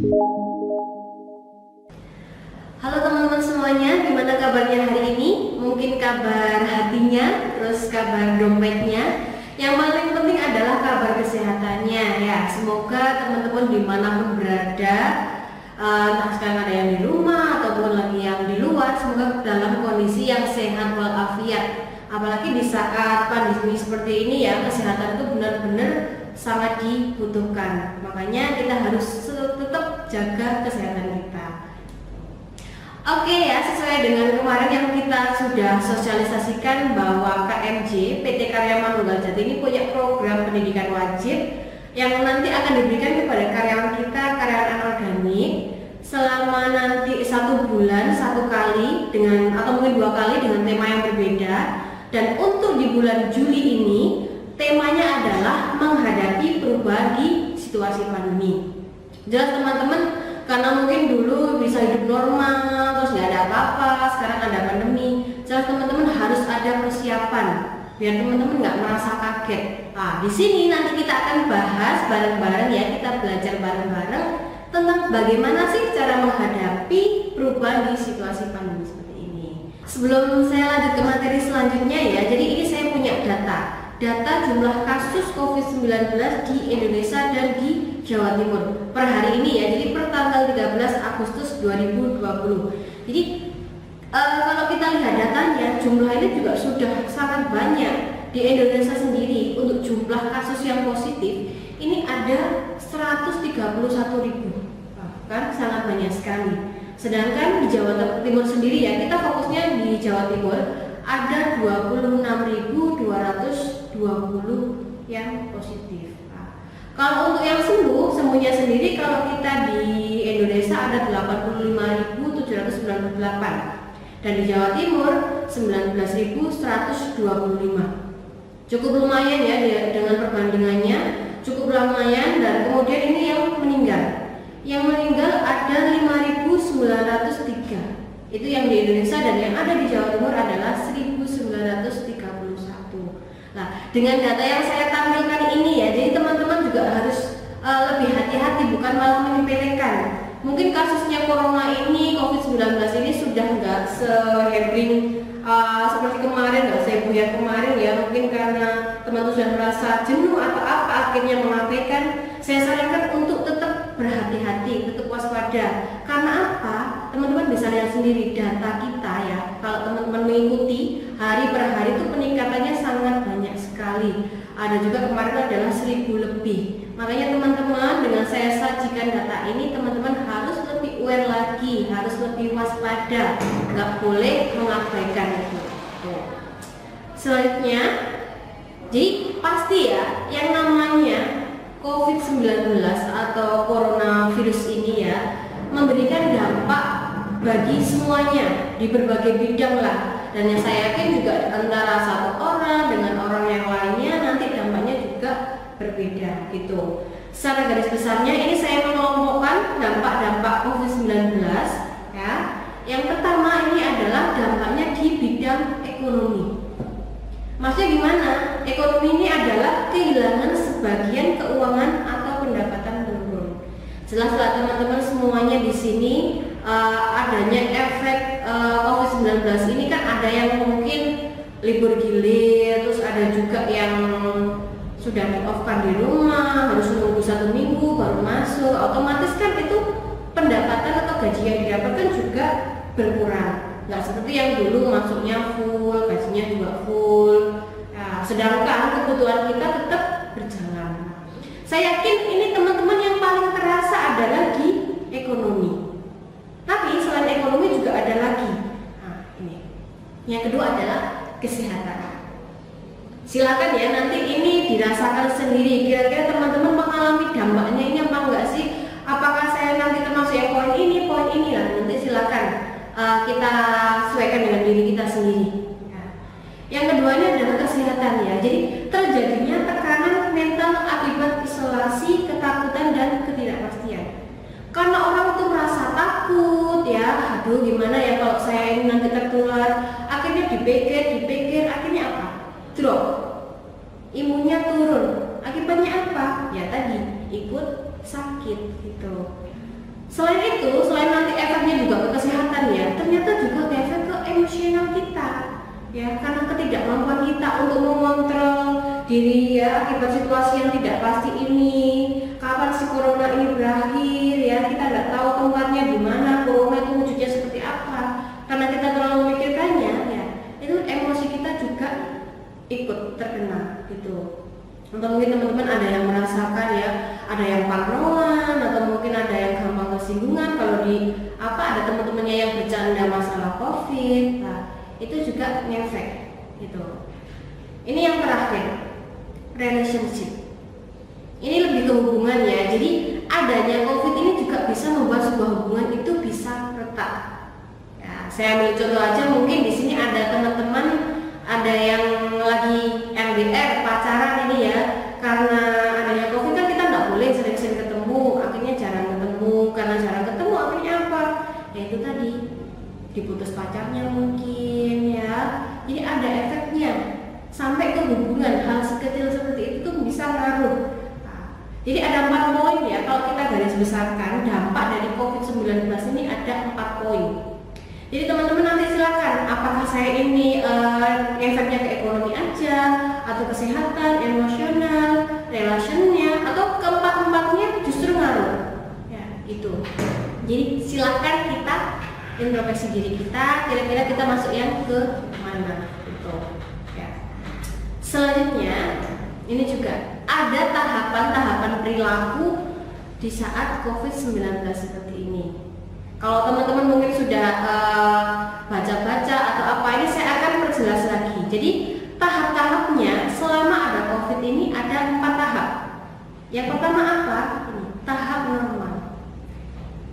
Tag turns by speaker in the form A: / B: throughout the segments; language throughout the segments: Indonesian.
A: Halo teman-teman semuanya, gimana kabarnya hari ini? Mungkin kabar hatinya, terus kabar dompetnya. Yang paling penting adalah kabar kesehatannya ya. Semoga teman-teman dimanapun berada, entah sekarang ada yang di rumah ataupun lagi yang di luar, semoga dalam kondisi yang sehat walafiat. Apalagi di saat pandemi seperti ini ya, kesehatan itu benar-benar sangat dibutuhkan. Makanya kita harus tetap jaga kesehatan kita. Oke ya, sesuai dengan kemarin yang kita sudah sosialisasikan bahwa KMJ PT Karya Manunggal Jati ini punya program pendidikan wajib yang nanti akan diberikan kepada karyawan kita, karyawan anorganik selama nanti 1 bulan 1 kali dengan atau mungkin 2 kali dengan tema yang berbeda. Dan untuk di bulan Juli ini temanya adalah menghadapi perubahan di situasi pandemi. Jelas teman-teman, karena mungkin dulu bisa hidup normal, terus nggak ada apa-apa, sekarang ada pandemi. Jelas teman-teman harus ada persiapan biar teman-teman nggak merasa kaget. Nah, di sini nanti kita akan bahas bareng-bareng ya, kita belajar bareng-bareng tentang bagaimana sih cara menghadapi perubahan di situasi pandemi seperti ini. Sebelum saya lanjut ke materi selanjutnya ya, jadi ini saya punya data jumlah kasus COVID-19 di Indonesia dan di Jawa Timur per hari ini ya, jadi per tanggal 13 Agustus 2020. Jadi kalau kita lihat datanya, jumlah ini juga sudah sangat banyak di Indonesia sendiri. Untuk jumlah kasus yang positif ini ada 131.000, kan sangat banyak sekali. Sedangkan di Jawa Timur sendiri ya, kita fokusnya di Jawa Timur, ada 26.220 yang positif. Kalau untuk yang sembuhnya sendiri, kalau kita di Indonesia ada 85.798 dan di Jawa Timur 19.125. Cukup lumayan ya dengan perbandingannya, cukup lumayan. Dan kemudian ini yang meninggal. Yang meninggal ada 5.903. Itu yang di Indonesia, dan yang ada di Jawa Timur adalah 1.931. Nah, dengan data yang saya tampilkan ini ya, jadi teman-teman juga harus lebih hati-hati, bukan malah menyepelekan. Mungkin kasusnya corona ini, COVID-19 ini sudah nggak se-happening seperti kemarin, nggak seheboh yang kemarin ya. Mungkin karena teman-teman sudah merasa jenuh atau apa, akhirnya mengabaikan. Saya sarankan untuk tetap berhati-hati, tetap waspada. Karena apa? Teman-teman bisa lihat sendiri data kita ya. Kalau teman-teman mengikuti hari per hari itu peningkatannya sangat banyak sekali. Ada juga kemarin adalah 1.000 lebih. Makanya teman-teman, dengan saya sajikan data ini, teman-teman harus lebih aware lagi, harus lebih waspada, nggak boleh mengabaikan itu. Selanjutnya, jadi pasti ya, yang namanya COVID-19 atau coronavirus ini ya, memberikan dampak bagi semuanya di berbagai bidang lah. Dan yang saya yakin juga antara satu orang dengan orang yang lainnya nanti dampaknya juga berbeda gitu. Secara garis besarnya ini saya mengelompokkan dampak-dampak COVID-19 ya. Yang pertama ini adalah dampaknya di bidang ekonomi. Maksudnya gimana? Ekonomi ini adalah kehilangan sebagian keuangan atau pendapatan menurun. Jelaslah teman-teman semuanya di sini adanya efek COVID-19 ini kan ada yang mungkin libur gilir, terus ada juga yang sudah di-off-kan di rumah, harus menunggu 1 minggu baru masuk. Otomatis kan itu pendapatan atau gaji yang didapatkan juga berkurang. Nggak seperti yang dulu masuknya full, gajinya juga full. Nah, sedangkan kebutuhan kita tetap berjalan. Saya yakin ini teman-teman yang paling terasa adalah di ekonomi. Tapi selain ekonomi juga ada lagi. Nah, ini. Yang kedua adalah kesehatan. Silakan ya, nanti ini dirasakan sendiri. Kira-kira teman-teman mengalami dampaknya ini apa enggak sih? Apakah saya nanti termasuk yang poin ini lah. Nanti silakan kita sesuaikan dengan diri kita sendiri. Yang keduanya adalah kesehatan ya. Jadi terjadinya tekanan mental akibat isolasi, ketakutan dan ketidakpastian. Karena orang itu merasa takut ya, aduh gimana ya kalau saya ini nanti tertular. Akhirnya dipikir, akhirnya apa? Drop, imunnya turun. Akibatnya apa? Ya tadi ikut sakit gitu. Selain itu, selain nanti efeknya juga ke kesehatan ya, ternyata juga efek ke emosional kita ya, karena ketidakmampuan kita untuk mengontrol diri ya akibat situasi yang tidak pasti ini. Kapan si corona ini berakhir ya, kita nggak tahu tempatnya di mana, corona itu wujudnya seperti apa. Karena kita terlalu memikirkannya ya, itu emosi kita juga ikut terkena gitu. Atau mungkin teman-teman ada yang merasakan ya, ada yang parnoan atau mungkin ada yang gampang kesinggungan kalau ada teman-temannya yang bercanda masalah COVID. Nah, itu juga ngefek gitu. Ini yang terakhir, relationship. Ini lebih ke hubungan ya. Jadi adanya COVID ini juga bisa membuat sebuah hubungan itu bisa retak. Ya, saya ambil contoh aja, mungkin di sini ada teman-teman ada yang lagi LDR pacaran ini ya, karena adanya COVID kan kita nggak boleh sering-sering ketemu, akhirnya jarang ketemu. Karena jarang ketemu akhirnya apa? Ya itu tadi, diputus pacarnya mungkin ya. Jadi ada efeknya sampai ke hubungan, hal sekecil seperti itu tuh bisa ngaruh. Jadi ada 4 poin ya, kalau kita garis besarkan dampak dari COVID-19 ini ada 4 poin. Jadi teman-teman nanti silakan, apakah saya ini efeknya ke ekonomi aja, atau kesehatan, emosional, relationnya, atau keempat-empatnya justru ngaruh. Ya, itu. Jadi silakan kita introspeksi diri kita, kira-kira kita masuk yang ke mana gitu. Ya. Selanjutnya, ini juga ada tahapan-tahapan perilaku di saat COVID-19 seperti ini. Kalau teman-teman mungkin sudah baca-baca atau apa, ini saya akan perjelas lagi. Jadi tahap-tahapnya selama ada COVID ini ada 4 tahap. Yang pertama apa? Ini, tahap normal.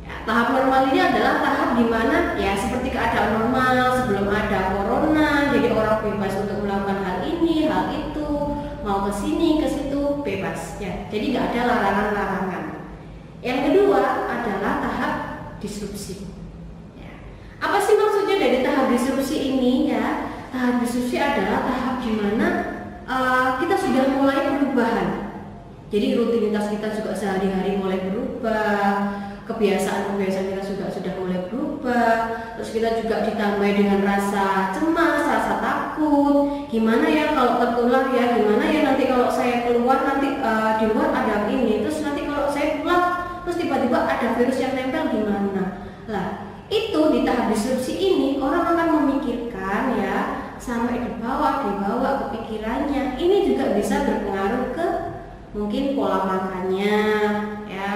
A: Ya, tahap normal ini adalah tahap di mana ya seperti keadaan normal sebelum ada corona. Jadi orang bebas untuk melakukan hal ini, hal itu, mau ke sini, ke situ, bebas ya. Jadi nggak ada larangan-larangan. Yang kedua adalah tahap disrupsi. Ya. Apa sih maksudnya dari tahap disrupsi ini ya? Tahap disrupsi adalah tahap di mana kita sudah mulai perubahan. Jadi rutinitas kita juga sehari-hari mulai berubah, kebiasaan-kebiasaan kita juga sudah mulai berubah. Terus kita juga ditambah dengan rasa cemas, rasa takut. Gimana ya kalau tertular ya? Gimana ya nanti kalau saya keluar nanti di luar ada ini. Terus nanti kalau saya pulang terus tiba-tiba ada virus yang nempel gimana? Lah, itu di tahap disrupsi ini orang akan memikirkan ya, sampai dibawa kepikirannya. Ini juga bisa berpengaruh ke mungkin pola makannya ya,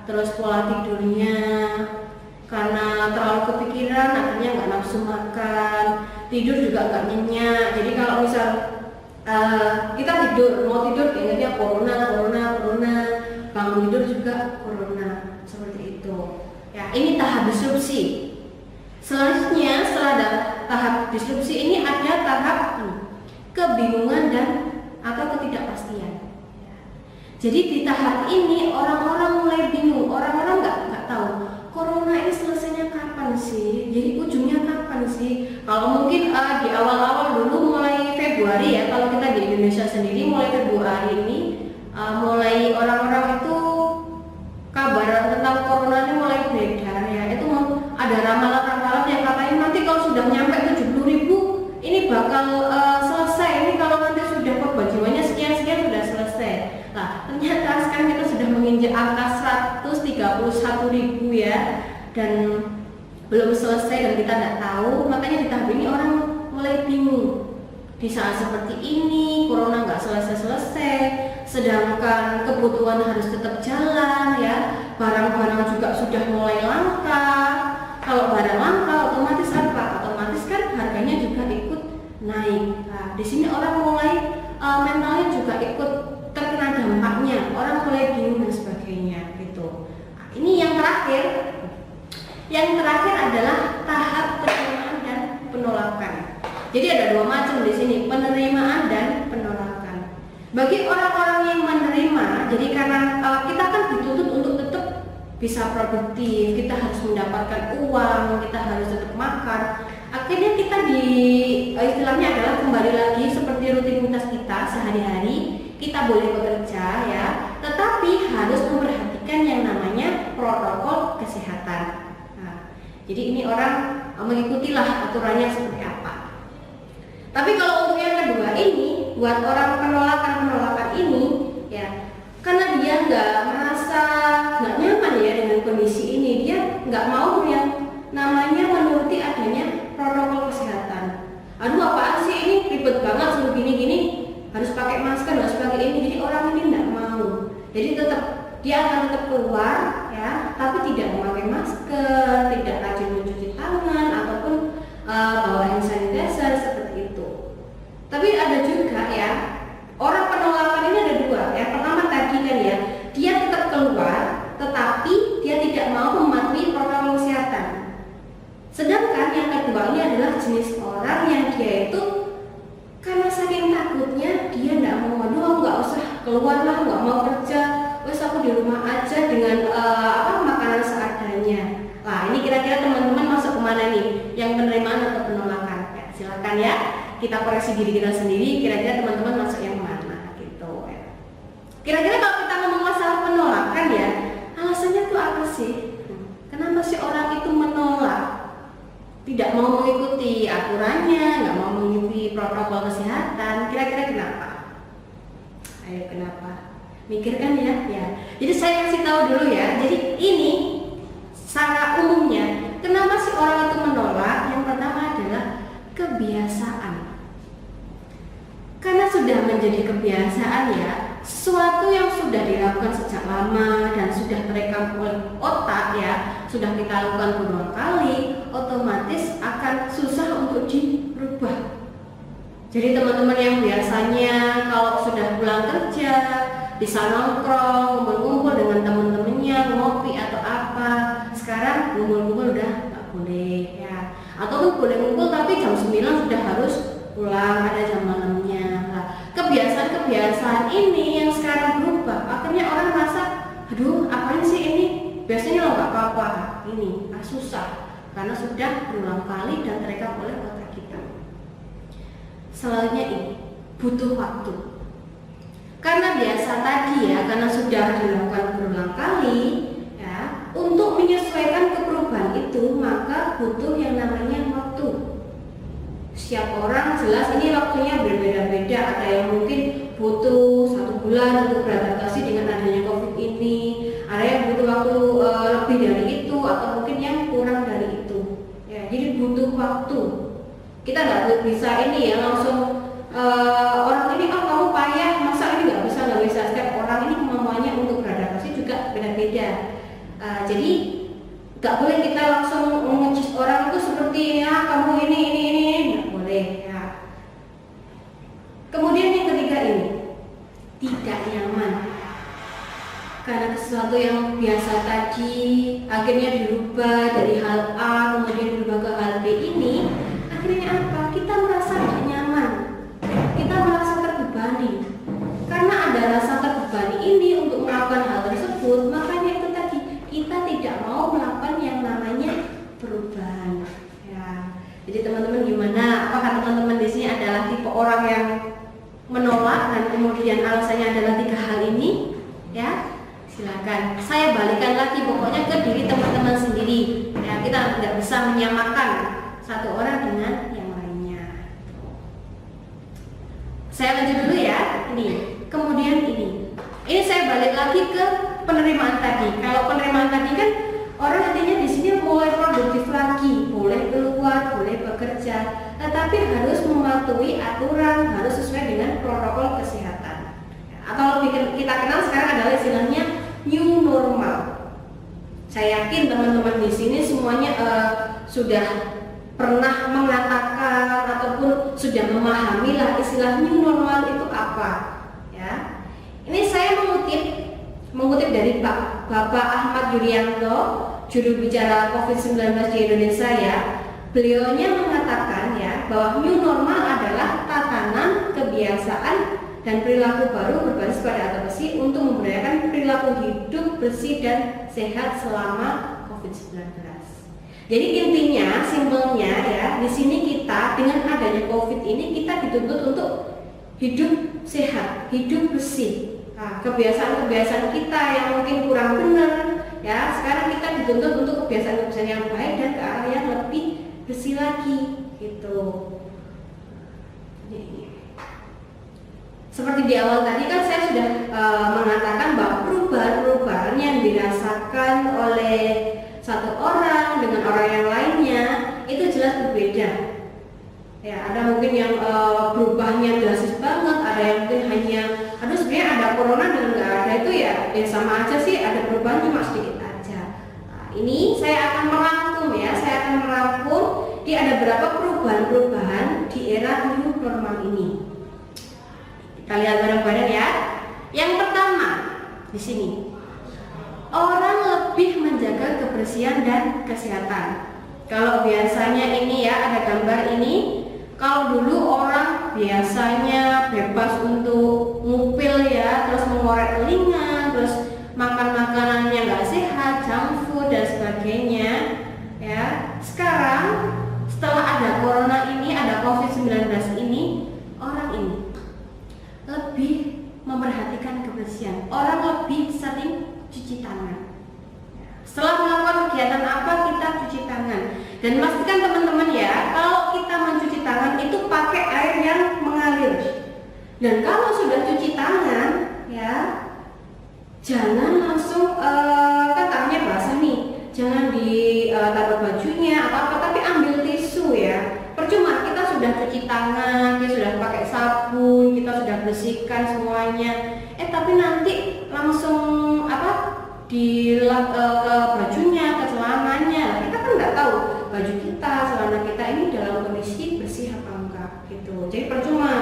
A: terus pola tidurnya. Karena terlalu kepikiran akhirnya nggak nafsu makan, tidur juga nggak nyenyak. Jadi kalau misal kita mau tidur ingatnya corona, bangun tidur juga corona, seperti itu. Ya, ini tahap disrupsi. Selanjutnya setelah tahap disrupsi ini ada tahap kebingungan dan atau ketidakpastian. Ya. Jadi di tahap ini orang-orang mulai bingung, orang-orang nggak tahu corona ini selesainya kapan sih? Jadi ujungnya kapan sih? Kalau mungkin di awal-awal dulu mulai Februari ya, kalau kita di Indonesia sendiri mulai Februari ini mulai orang-orang itu kabar tentang corona ini mulai beredar ya. Itu ada ramalan-ramalan yang katanya nanti kalau sudah nyampe 70.000 ini bakal selesai. Ini kalau nanti sudah korban jiwanya sekian-sekian sudah selesai. Nah, ternyata sekarang kita sudah menginjak angka 131.000 ya, dan belum selesai dan kita tidak tahu. Makanya di tahap ini orang mulai bingung. Di saat seperti ini corona nggak selesai-selesai, sedangkan kebutuhan harus tetap jalan ya, barang-barang juga sudah mulai langka. Kalau barang langka otomatis apa? Otomatis kan harganya juga ikut naik. Nah, di sini orang mulai mentalnya juga ikut terkena dampaknya, orang mulai bingung dan sebagainya gitu. Nah, ini yang terakhir. Yang terakhir adalah tahap penerimaan dan penolakan. Jadi ada 2 macam di sini, penerimaan dan penolakan. Bagi orang-orang yang menerima, jadi karena kita kan dituntut untuk tetap bisa produktif, kita harus mendapatkan uang, kita harus tetap makan. Akhirnya kita istilahnya adalah kembali lagi seperti rutinitas kita sehari-hari. Kita boleh bekerja ya, tetapi harus memperhatikan yang namanya protokol kesehatan. Jadi ini orang mengikutilah aturannya seperti apa. Tapi kalau untuk yang kedua ini, buat orang penolakan ini, ya, karena dia nggak merasa nggak nyaman ya dengan kondisi ini, dia nggak mau yang namanya menuruti adanya protokol kesehatan. Aduh, apaan sih ini, ribet banget suruh gini-gini, harus pakai masker, harus pakai ini. Jadi orang ini nggak mau. Jadi dia akan tetap keluar, ya, tapi tidak memakai masker, tidak rajin mencuci tangan ataupun bawa hand sanitizer seperti itu. Tapi ada juga ya, orang penolakan ini ada dua. Yang pertama tadi kan ya, dia tetap keluar, tetapi dia tidak mau mematuhi protokol kesehatan. Sedangkan yang kedua ini adalah jenis orang yang dia itu karena saking takutnya dia tidak mau, aduh aku nggak usah keluar lah, nggak mau kerja, wes aku di rumah aja dengan makanan seadanya. Nah, ini kira-kira teman-teman masuk kemana nih? Yang penerimaan atau penolakan? Ya, silakan ya, kita koreksi diri kita sendiri. Kira-kira teman-teman masuk yang mana gitu ya. Kira-kira kalau kita ngomong masalah penolakan ya, alasannya tuh apa sih? Kenapa sih orang itu menolak? Tidak mau mengikuti aturannya, nggak mau mengikuti protokol kesehatan. Kira-kira kenapa? Ayo kenapa? Mikirkan ya. Jadi saya kasih tahu dulu ya. Jadi ini secara umumnya, kenapa sih orang itu menolak? Yang pertama adalah kebiasaan. Karena sudah menjadi kebiasaan ya, sesuatu yang sudah dilakukan sejak lama dan sudah terekam oleh otak ya, sudah kita lakukan berulang kali, otomatis akan susah untuk dirubah. Jadi teman-teman yang biasanya kalau sudah pulang kerja bisa nongkrong, ngumpul-ngumpul dengan teman-temannya, ngopi atau apa, sekarang ngumpul-ngumpul udah nggak boleh ya. Ataupun boleh ngumpul tapi jam 9 sudah harus pulang, ada jam malamnya. Nah, kebiasaan-kebiasaan ini yang sekarang berubah, akhirnya orang merasa, aduh apain sih ini? Biasanya lo nggak apa-apa, ini susah karena sudah berulang kali dan terekam oleh otak kita. Selanjutnya ini butuh waktu. Karena biasa tadi ya, karena sudah dilakukan berulang kali ya, untuk menyesuaikan ke perubahan itu maka butuh yang namanya waktu. Setiap orang jelas ini waktunya berbeda-beda. Ada yang mungkin butuh 1 bulan untuk beradaptasi dengan adanya COVID ini. Ada yang butuh waktu lebih dari itu atau mungkin yang kurang dari itu. Ya, jadi butuh waktu. Kita nggak bisa ini ya langsung orang ini kamu payah, masa ini nggak bisa. Setiap orang ini kemampuannya untuk beradaptasi juga beda-beda. Jadi nggak boleh kita langsung menguji orang itu seperti ya kamu ini nggak boleh ya. Kemudian yang ketiga ini tidak nyaman karena sesuatu yang biasa tadi akhirnya dirubah dari hal A kemudian dirubah ke hal B ini, akhirnya apa? Kita merasa tidak nyaman, kita merasa terbebani. Karena ada rasa terbebani ini untuk melakukan hal tersebut, makanya itu tadi kita tidak mau melakukan yang namanya perubahan. Ya. Jadi teman-teman gimana? Apakah teman-teman di sini adalah tipe orang yang menolak dan kemudian alasannya adalah 3 hal ini? Ya, silakan. Saya balikan lagi pokoknya ke diri teman-teman sendiri. Ya, kita tidak bisa menyamakan satu orang dengan yang lainnya. Saya lanjut dulu ya. Kemudian ini saya balik lagi ke penerimaan tadi. Kalau penerimaan tadi kan orang artinya di sini mulai produktif lagi, boleh keluar, boleh bekerja, tetapi harus mematuhi aturan, harus sesuai dengan protokol kesehatan. Atau lebih kita kenal sekarang adalah istilahnya new normal. Saya yakin teman-teman di sini semuanya sudah pernah mengatakan ataupun sudah memahami lah istilah new normal itu apa ya. Ini saya mengutip dari Bapak Ahmad Yuryanto, juru bicara COVID-19 di Indonesia ya. Beliaunya mengatakan ya bahwa new normal adalah tatanan, kebiasaan dan perilaku baru berbasis pada adaptasi untuk memberdayakan perilaku hidup bersih dan sehat selama COVID-19. Jadi intinya, simpelnya ya, di sini kita dengan adanya COVID ini kita dituntut untuk hidup sehat, hidup bersih. Nah, kebiasaan-kebiasaan kita yang mungkin kurang benar, ya sekarang kita dituntut untuk kebiasaan-kebiasaan kebersihan yang baik dan ke arah yang lebih bersih lagi gitu. Seperti di awal tadi kan saya sudah mengatakan bahwa perubahan-perubahan yang dirasakan oleh satu orang dengan orang yang lainnya itu jelas berbeda. Ya, ada mungkin yang berubahnya drastis banget, ada yang mungkin hanya, aduh sebenarnya ada corona dan nggak ada itu ya sama aja sih, ada perubahan cuma sedikit aja. Nah, ini saya akan merangkum ya, di ada berapa perubahan-perubahan di era new normal ini. Kita lihat bareng-bareng ya. Yang pertama di sini, orang lebih menjaga kebersihan dan kesehatan. Kalau biasanya ini ya ada gambar ini. Kalau dulu orang biasanya bebas untuk ngupil ya, terus mengorek telinga, terus makan makanan yang nggak sehat, junk food dan sebagainya. Ya, sekarang setelah ada corona ini, ada COVID-19 ini, orang ini lebih memperhatikan kebersihan. Orang lebih sering cuci tangan. Setelah melakukan kegiatan apa kita cuci tangan. Dan pastikan teman-teman ya, kalau kita mencuci tangan itu pakai air yang mengalir. Dan kalau sudah cuci tangan ya, jangan langsung kan tangannya basah nih, jangan ditaruh bajunya atau apa, tapi ambil tisu ya. Percuma kita sudah cuci tangan, kita sudah pakai sabun, kita sudah bersihkan semuanya, tapi nanti langsung dilap ke bajunya, ke celananya. Kita kan nggak tahu baju kita, celana kita ini dalam kondisi bersih apa enggak gitu. Jadi percuma.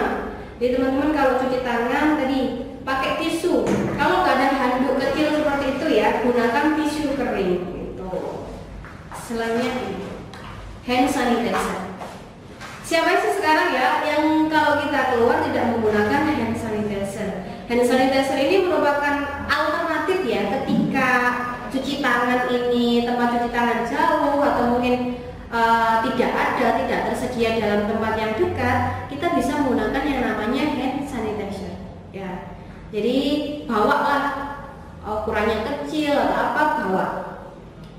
A: Jadi teman-teman kalau cuci tangan tadi pakai tisu. Kalau nggak ada handuk kecil seperti itu ya, gunakan tisu kering gitu. Selanjutnya hand sanitizer. Siapa sih sekarang ya yang kalau kita keluar tidak menggunakan hand sanitizer? Hand sanitizer ini merupakan alternatif ya ketika cuci tangan ini tempat cuci tangan jauh atau mungkin tidak tersedia dalam tempat yang dekat, kita bisa menggunakan yang namanya hand sanitizer ya. Jadi bawalah ukurannya kecil atau apa, bawa.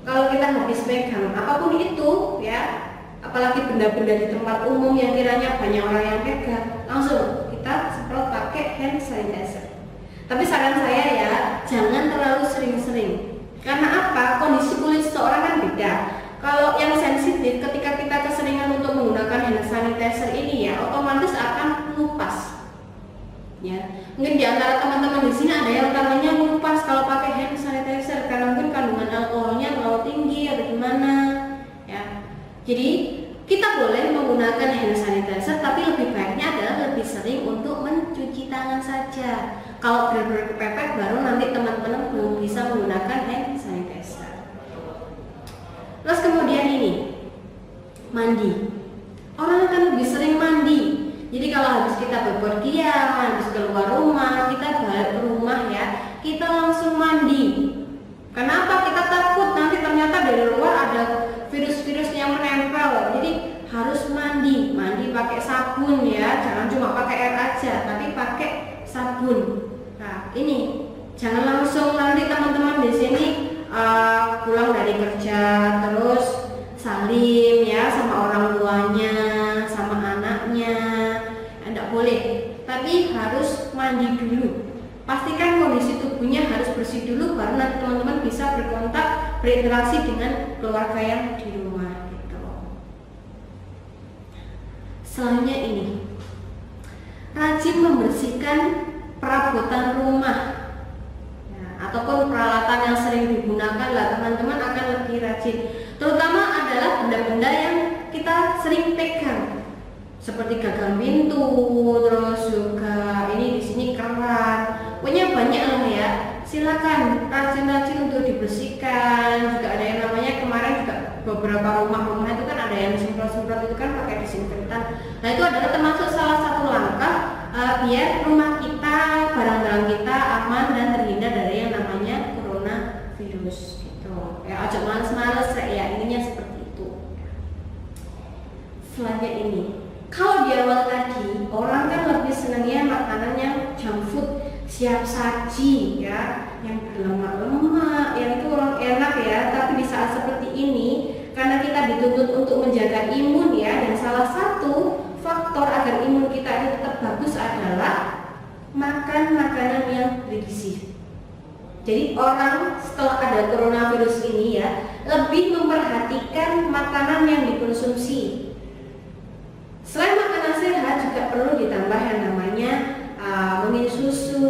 A: Kalau kita habis pegang apapun itu ya, apalagi benda-benda di tempat umum yang kiranya banyak orang yang pegang, langsung kita semprot pakai hand sanitizer. Tapi saran saya ya, jangan terlalu sering-sering. Karena apa? Kondisi kulit seseorang kan beda. Kalau yang sensitif, ketika kita keseringan untuk menggunakan hand sanitizer ini ya, otomatis akan lupas. Ya, mungkin di antara teman-teman di sini ada yang tangannya lupas kalau pakai hand sanitizer karena mungkin kandungan alkoholnya terlalu tinggi atau gimana. Ya, jadi kita boleh menggunakan hand sanitizer, tapi lebih baiknya adalah lebih sering untuk mencuci tangan saja. Kalau benar-benar kepepet, baru nanti teman-teman belum bisa menggunakan hand sanitizer. Terus kemudian ini, mandi. Orang akan lebih sering mandi. Jadi kalau habis kita bepergian, habis keluar rumah, kita balik ke rumah ya, kita langsung mandi. Kenapa? Kita takut nanti ternyata dari luar ada virus-virus yang menempel. Jadi harus mandi pakai sabun ya, jangan cuma pakai air aja, tapi pakai sabun. Nah ini jangan langsung nanti teman-teman di sini pulang dari kerja terus salim ya sama orang tuanya, sama anaknya, tidak boleh. Tapi harus mandi dulu. Pastikan kondisi tubuhnya harus bersih dulu, baru nanti teman-teman bisa berkontak, berinteraksi dengan keluarga yang di rumah gitu. Selanjutnya ini, rajin membersihkan perabotan rumah ya, ataupun peralatan yang sering digunakan lah, teman-teman akan lebih rajin. Terutama adalah benda-benda yang kita sering pegang, seperti gagang pintu, terus juga ini di sini keran. Pokoknya banyak lah ya. Silakan rajin-rajin untuk dibersihkan. Juga ada yang namanya kemarin juga beberapa rumah-rumah itu kan ada yang semprot-semprot itu kan pakai disinfektan. Nah itu adalah termasuk salah satu langkah biar rumah kita, barang-barang kita aman dan terhindar dari yang namanya coronavirus gitu. Ya aja males-males ya, ininya seperti itu. Selanjutnya ini, kalau di awal tadi orang kan lebih senangnya makanan yang junk food, siap saji ya, yang berlemak-lemak, yang itu orang enak ya. Tapi di saat seperti ini dituntut untuk menjaga imun ya, dan salah satu faktor agar imun kita itu tetap bagus adalah makan makanan yang bergizi. Jadi orang setelah ada coronavirus ini ya lebih memperhatikan makanan yang dikonsumsi. Selain makanan sehat juga perlu ditambah yang namanya minum susu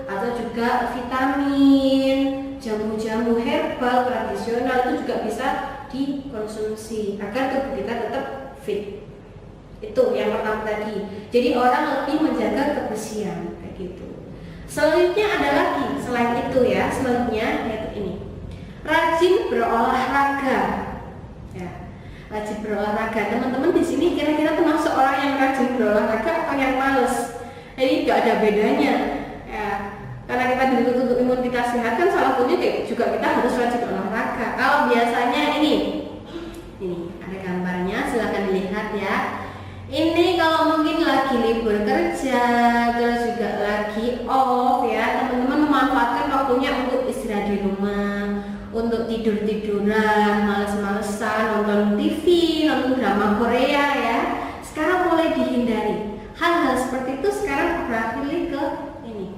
A: atau juga vitamin, jamu-jamu herbal tradisional itu juga bisa dikonsumsi agar tubuh kita tetap fit. Itu yang pertama tadi. Jadi orang lebih menjaga kebersihan kayak gitu. Selanjutnya ada lagi selain itu ya, selanjutnya yaitu ini. Rajin berolahraga. Ya, rajin berolahraga. Teman-teman di sini kira-kira termasuk orang yang rajin berolahraga atau yang males? Ini tidak ada bedanya. Ya, karena kita dituntut untuk imun kita sehat kan salah satunya juga kita harus rajin olahraga. Kalau biasanya ini ada gambarnya, silahkan dilihat ya. Ini kalau mungkin lagi libur kerja, terus juga lagi off ya, teman-teman memanfaatkan waktunya untuk istirahat di rumah, untuk tidur-tiduran, males-malesan, nonton TV, nonton drama Korea ya. Sekarang mulai dihindari. Hal-hal seperti itu sekarang beralih ke ini.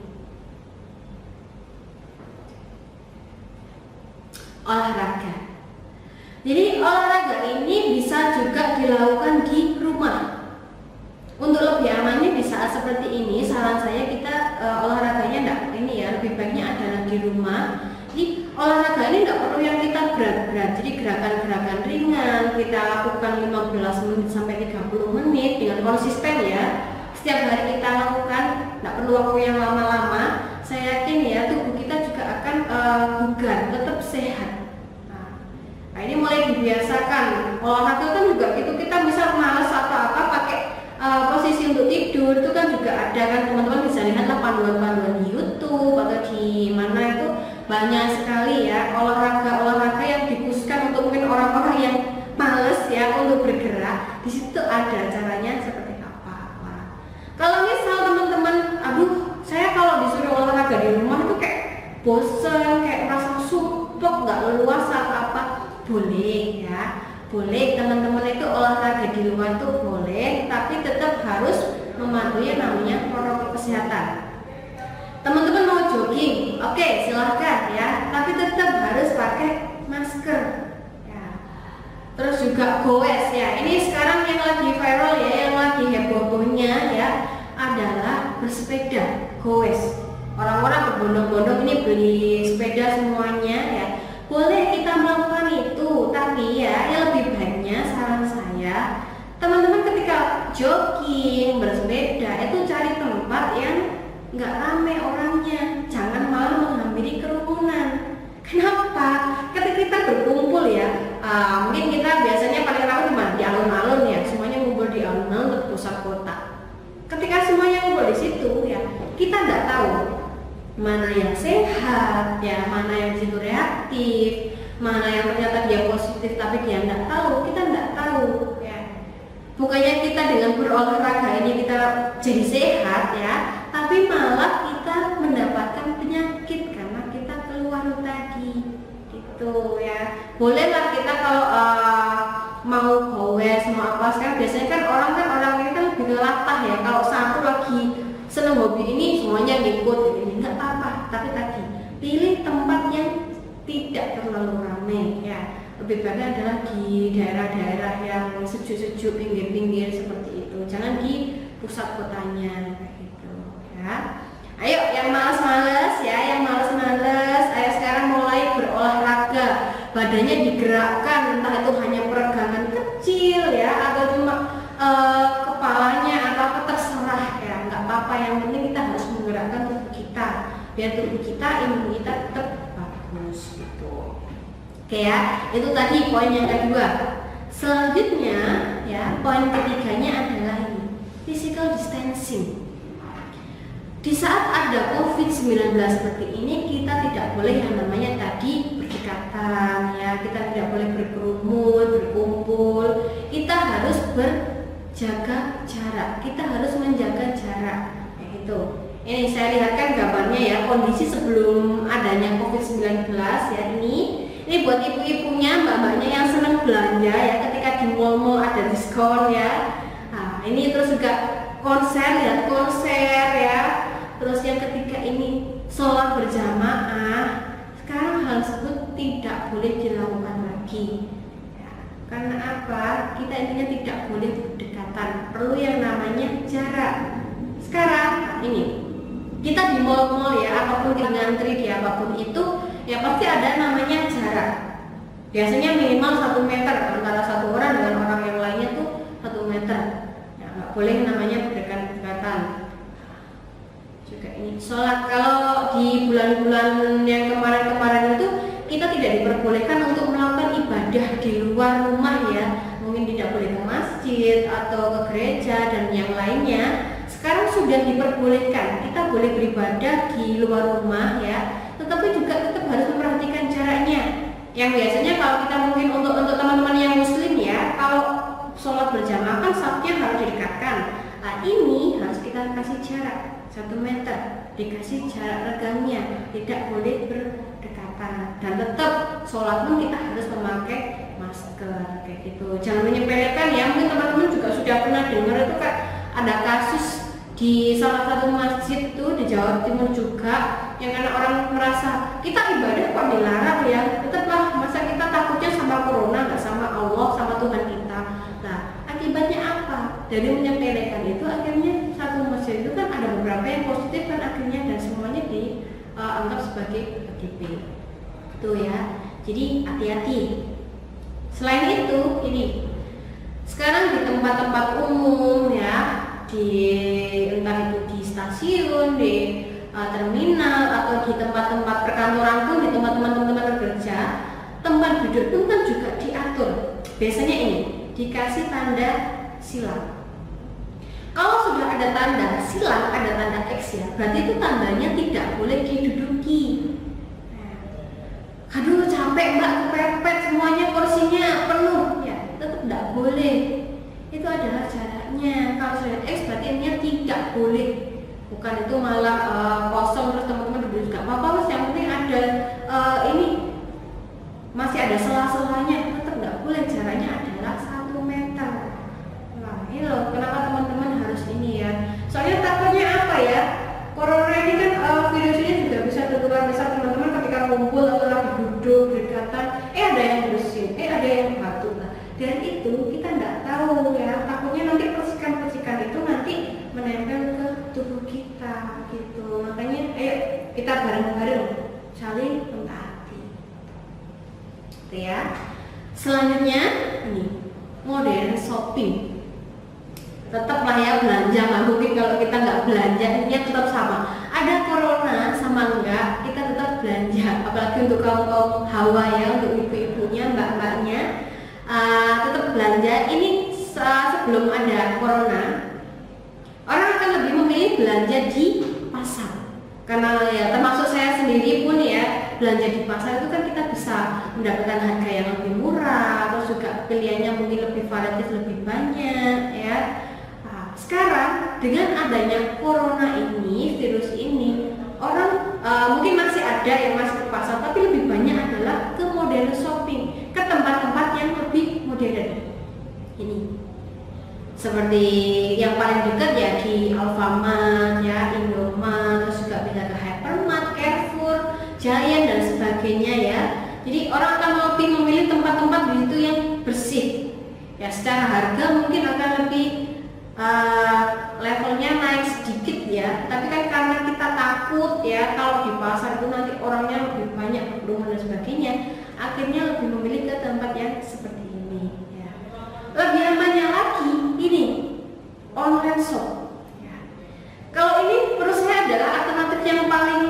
A: Olahraga. Jadi olahraga ini bisa juga dilakukan di rumah. Untuk lebih amannya di saat seperti ini, saran saya kita olahraganya lebih baiknya adalah di rumah. Jadi olahraga ini tidak perlu yang kita berat-berat. Jadi gerakan-gerakan ringan kita lakukan 15 menit sampai 30 menit dengan konsisten ya. Setiap hari kita lakukan, tidak perlu waktu yang lama-lama. Saya yakin ya tubuh kita juga akan bugar, tetap sehat. Nah ini mulai dibiasakan. Olahraga kan juga gitu, kita bisa malas atau apa pakai posisi untuk tidur itu kan juga ada kan, teman-teman bisa lihatlah panduan-panduan di YouTube atau di mana itu banyak sekali ya olahraga yang dikhususkan untuk mungkin orang-orang yang males ya untuk bergerak. Di situ ada caranya seperti apa. Nah, kalau misal teman-teman, saya kalau disuruh olahraga di rumah itu kayak bosen, kayak merasa sumpek, nggak leluasa apa, boleh ya. Boleh teman-teman itu olahraga di luar tuh boleh, tapi tetap harus mematuhi namanya protokol kesehatan. Teman-teman mau jogging, oke, silahkan ya, tapi tetap harus pakai masker ya. Terus juga goes ya, ini sekarang yang lagi viral ya, yang lagi heboh-hebohnya ya adalah bersepeda, goes. Orang-orang berbondong-bondong ini beli sepeda semuanya ya. Boleh kita melakukan itu, tapi ya yang lebih baiknya saran saya, teman-teman ketika jogging, bersepeda itu cari tempat yang nggak rame orangnya, jangan malah menghampiri kerumunan. Kenapa? Ketika kita berkumpul ya, mungkin kita biasanya paling ramai cuma di alun-alun ya, semuanya ngumpul di alun-alun ke pusat kota. Ketika semuanya ngumpul di situ ya, kita nggak tahu mana yang sehat ya, mana yang situ reaktif, mana yang ternyata dia positif tapi dia nggak tahu, kita nggak tahu ya. Bukannya kita dengan berolahraga ini kita jadi sehat ya, tapi malah kita mendapatkan penyakit karena kita keluar tadi gitu ya. Bolehlah kita kalau mau goes mau apa, sekarang biasanya kan orang ini kan lebih ngelatah ya, kalau satu lagi seneng hobi ini semuanya ngikut, ini nggak apa-apa, tapi tadi pilih tempat yang tidak terlalu ramai ya. Lebih baik adalah di daerah-daerah yang sejuk-sejuk, pinggir-pinggir seperti itu, jangan di pusat kotanya kayak gitu ya. Ayo yang malas-malas ya, yang malas-malas, ayo sekarang mulai berolahraga, badannya digerakkan, entah itu hanya peregangan kecil ya atau cuma kepalanya atau apa, terserah ya, nggak apa-apa, yang penting kita harus menggerakkan tubuh kita biar tubuh kita, imun kita tetap bagus gitu. Oke ya, itu tadi poin yang kedua. Selanjutnya ya, poin ketiganya adalah ini, physical distancing. Di saat ada COVID-19 seperti ini, kita tidak boleh yang namanya tadi berdekatan ya, kita tidak boleh berkerumun, berkumpul, kita harus berjaga jarak, kita harus menjaga jarak kayak gitu. Ini saya lihatkan gambarnya ya, kondisi sebelum adanya COVID-19 ya, ini buat ibu-ibunya, mbak-mbaknya yang senang belanja ya, ketika di mall-mall ada diskon ya. Nah, ini terus juga konser ya. Terus yang ketiga ini sholat berjamaah. Sekarang hal tersebut tidak boleh dilakukan lagi. Ya, karena apa? Kita intinya tidak boleh berdekatan. Perlu yang namanya jarak. Sekarang ini kita di mall-mall ya, apapun di ngantri di apapun itu, ya pasti ada namanya jarak. Biasanya minimal 1 meter antara satu orang dengan orang yang lainnya tuh 1 meter. Ya, nggak boleh namanya berdekatan-dekatan. Juga ini sholat, kalau di bulan-bulan yang kemarin-kemarin itu kita tidak diperbolehkan untuk melakukan ibadah di luar rumah ya. Mungkin tidak boleh ke masjid atau ke gereja dan yang lainnya. Sekarang sudah diperbolehkan, kita boleh beribadah di luar rumah ya, tetapi juga tetap harus memperhatikan jaraknya. Yang biasanya kalau kita mungkin untuk teman-teman yang muslim ya, kalau sholat berjamaah kan safnya harus didekatkan. Nah ini harus kita kasih jarak 1 meter, dikasih jarak regangnya, tidak boleh berdekatan. Dan tetap sholat pun kita harus memakai masker kayak gitu. Jangan menyepelekan ya, mungkin teman-teman juga sudah pernah dengar itu kan ada kasus di salah satu masjid tuh di Jawa Timur juga, yang karena orang merasa kita ibadah kok dilarang ya, tetaplah masa kita takutnya sama corona nggak sama Allah sama Tuhan kita. Nah akibatnya apa? Dari menyepelekan itu akhirnya satu masjid itu kan ada beberapa yang positif kan akhirnya, dan semuanya dianggap sebagai ODP itu ya. Jadi hati-hati. Selain itu ini sekarang di tempat-tempat umum ya, entah itu di stasiun, di terminal atau di tempat-tempat perkantoran pun, di tempat teman-teman bekerja, tempat duduk pun kan juga diatur. Biasanya ini dikasih tanda silang. Kalau sudah ada tanda silang, ada tanda X ya, berarti itu tandanya tidak boleh diduduki. Aduh capek mbak, kepepet semuanya, kursinya penuh ya, tetap tidak boleh. Itu adalah jaraknya. Kalau sudah X berarti ini tidak boleh. Bukan itu malah kosong terus teman-teman duduk juga apa-apa, mas yang penting ada ini masih ada sela-selanya, tetap nggak boleh. Jaraknya adalah 1 meter. Nah ini loh kenapa teman-teman harus ini ya. Soalnya takutnya apa ya, corona ini kan virus ini juga bisa tertular. Misal teman-teman ketika ngumpul atau lagi duduk berdekatan, ada yang bersin, ada yang batuk. Nah dari itu kita nggak tahu ya, takutnya nanti percikan-percikan itu nanti menempel ke tubuh kita gitu. Makanya ayo kita bareng-bareng saling mentaati gitu ya. Selanjutnya ini modern shopping. Tetaplah ya belanja, nggak mungkin kalau kita nggak belanja. Intinya tetap sama, ada corona sama enggak kita tetap belanja. Apalagi untuk kaum hawa ya, untuk ibu-ibunya, mbak-mbaknya, tetap belanja. Ini sebelum ada corona, orang akan lebih memilih belanja di pasar. Karena ya termasuk saya sendiri pun ya, belanja di pasar itu kan kita bisa mendapatkan harga yang lebih murah, terus juga pilihannya mungkin lebih variatif, lebih banyak ya. Nah, sekarang dengan adanya corona ini, virus ini, orang mungkin masih ada yang masih ke pasar, tapi lebih banyak adalah ke modern shopping, ke tempat-tempat yang lebih modern. Ini seperti yang paling dekat ya di Alfamart ya, Indomart, terus juga bisa ke Hypermart, Carrefour, Giant dan sebagainya ya. Jadi orang akan lebih memilih tempat-tempat di situ yang bersih. Ya secara harga mungkin akan lebih levelnya naik sedikit ya. Tapi kan karena kita takut ya kalau di pasar itu nanti orangnya lebih banyak, berkerumun dan sebagainya, akhirnya lebih memilih ke tempat yang seperti ini ya. Lebih amannya lagi ini online shop ya. Kalau ini menurut saya adalah alternatif yang paling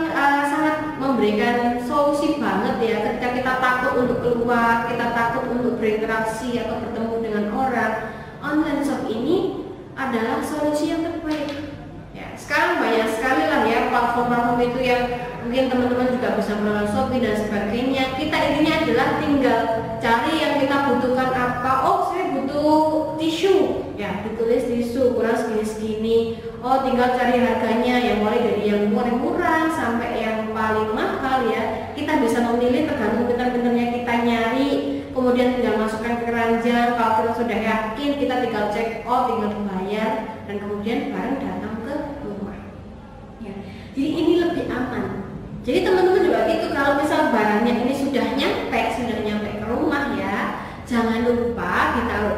A: sangat memberikan solusi banget ya. Ketika kita takut untuk keluar, kita takut untuk berinteraksi atau bertemu dengan orang, online shop ini adalah solusi yang terbaik ya. Sekarang banyak sekali lah ya platform-platform itu yang mungkin teman-teman juga bisa melalui Shopee dan sebagainya. Kita intinya adalah tinggal cari yang kita butuhkan apa. Oh saya butuh tisu ya, ditulis tisu kurang segini-segini. Oh tinggal cari harganya yang mulai dari yang murah sampai yang paling mahal ya. Kita bisa memilih tergantung pintar-pintarnya kita nyari, kemudian tinggal masukkan ke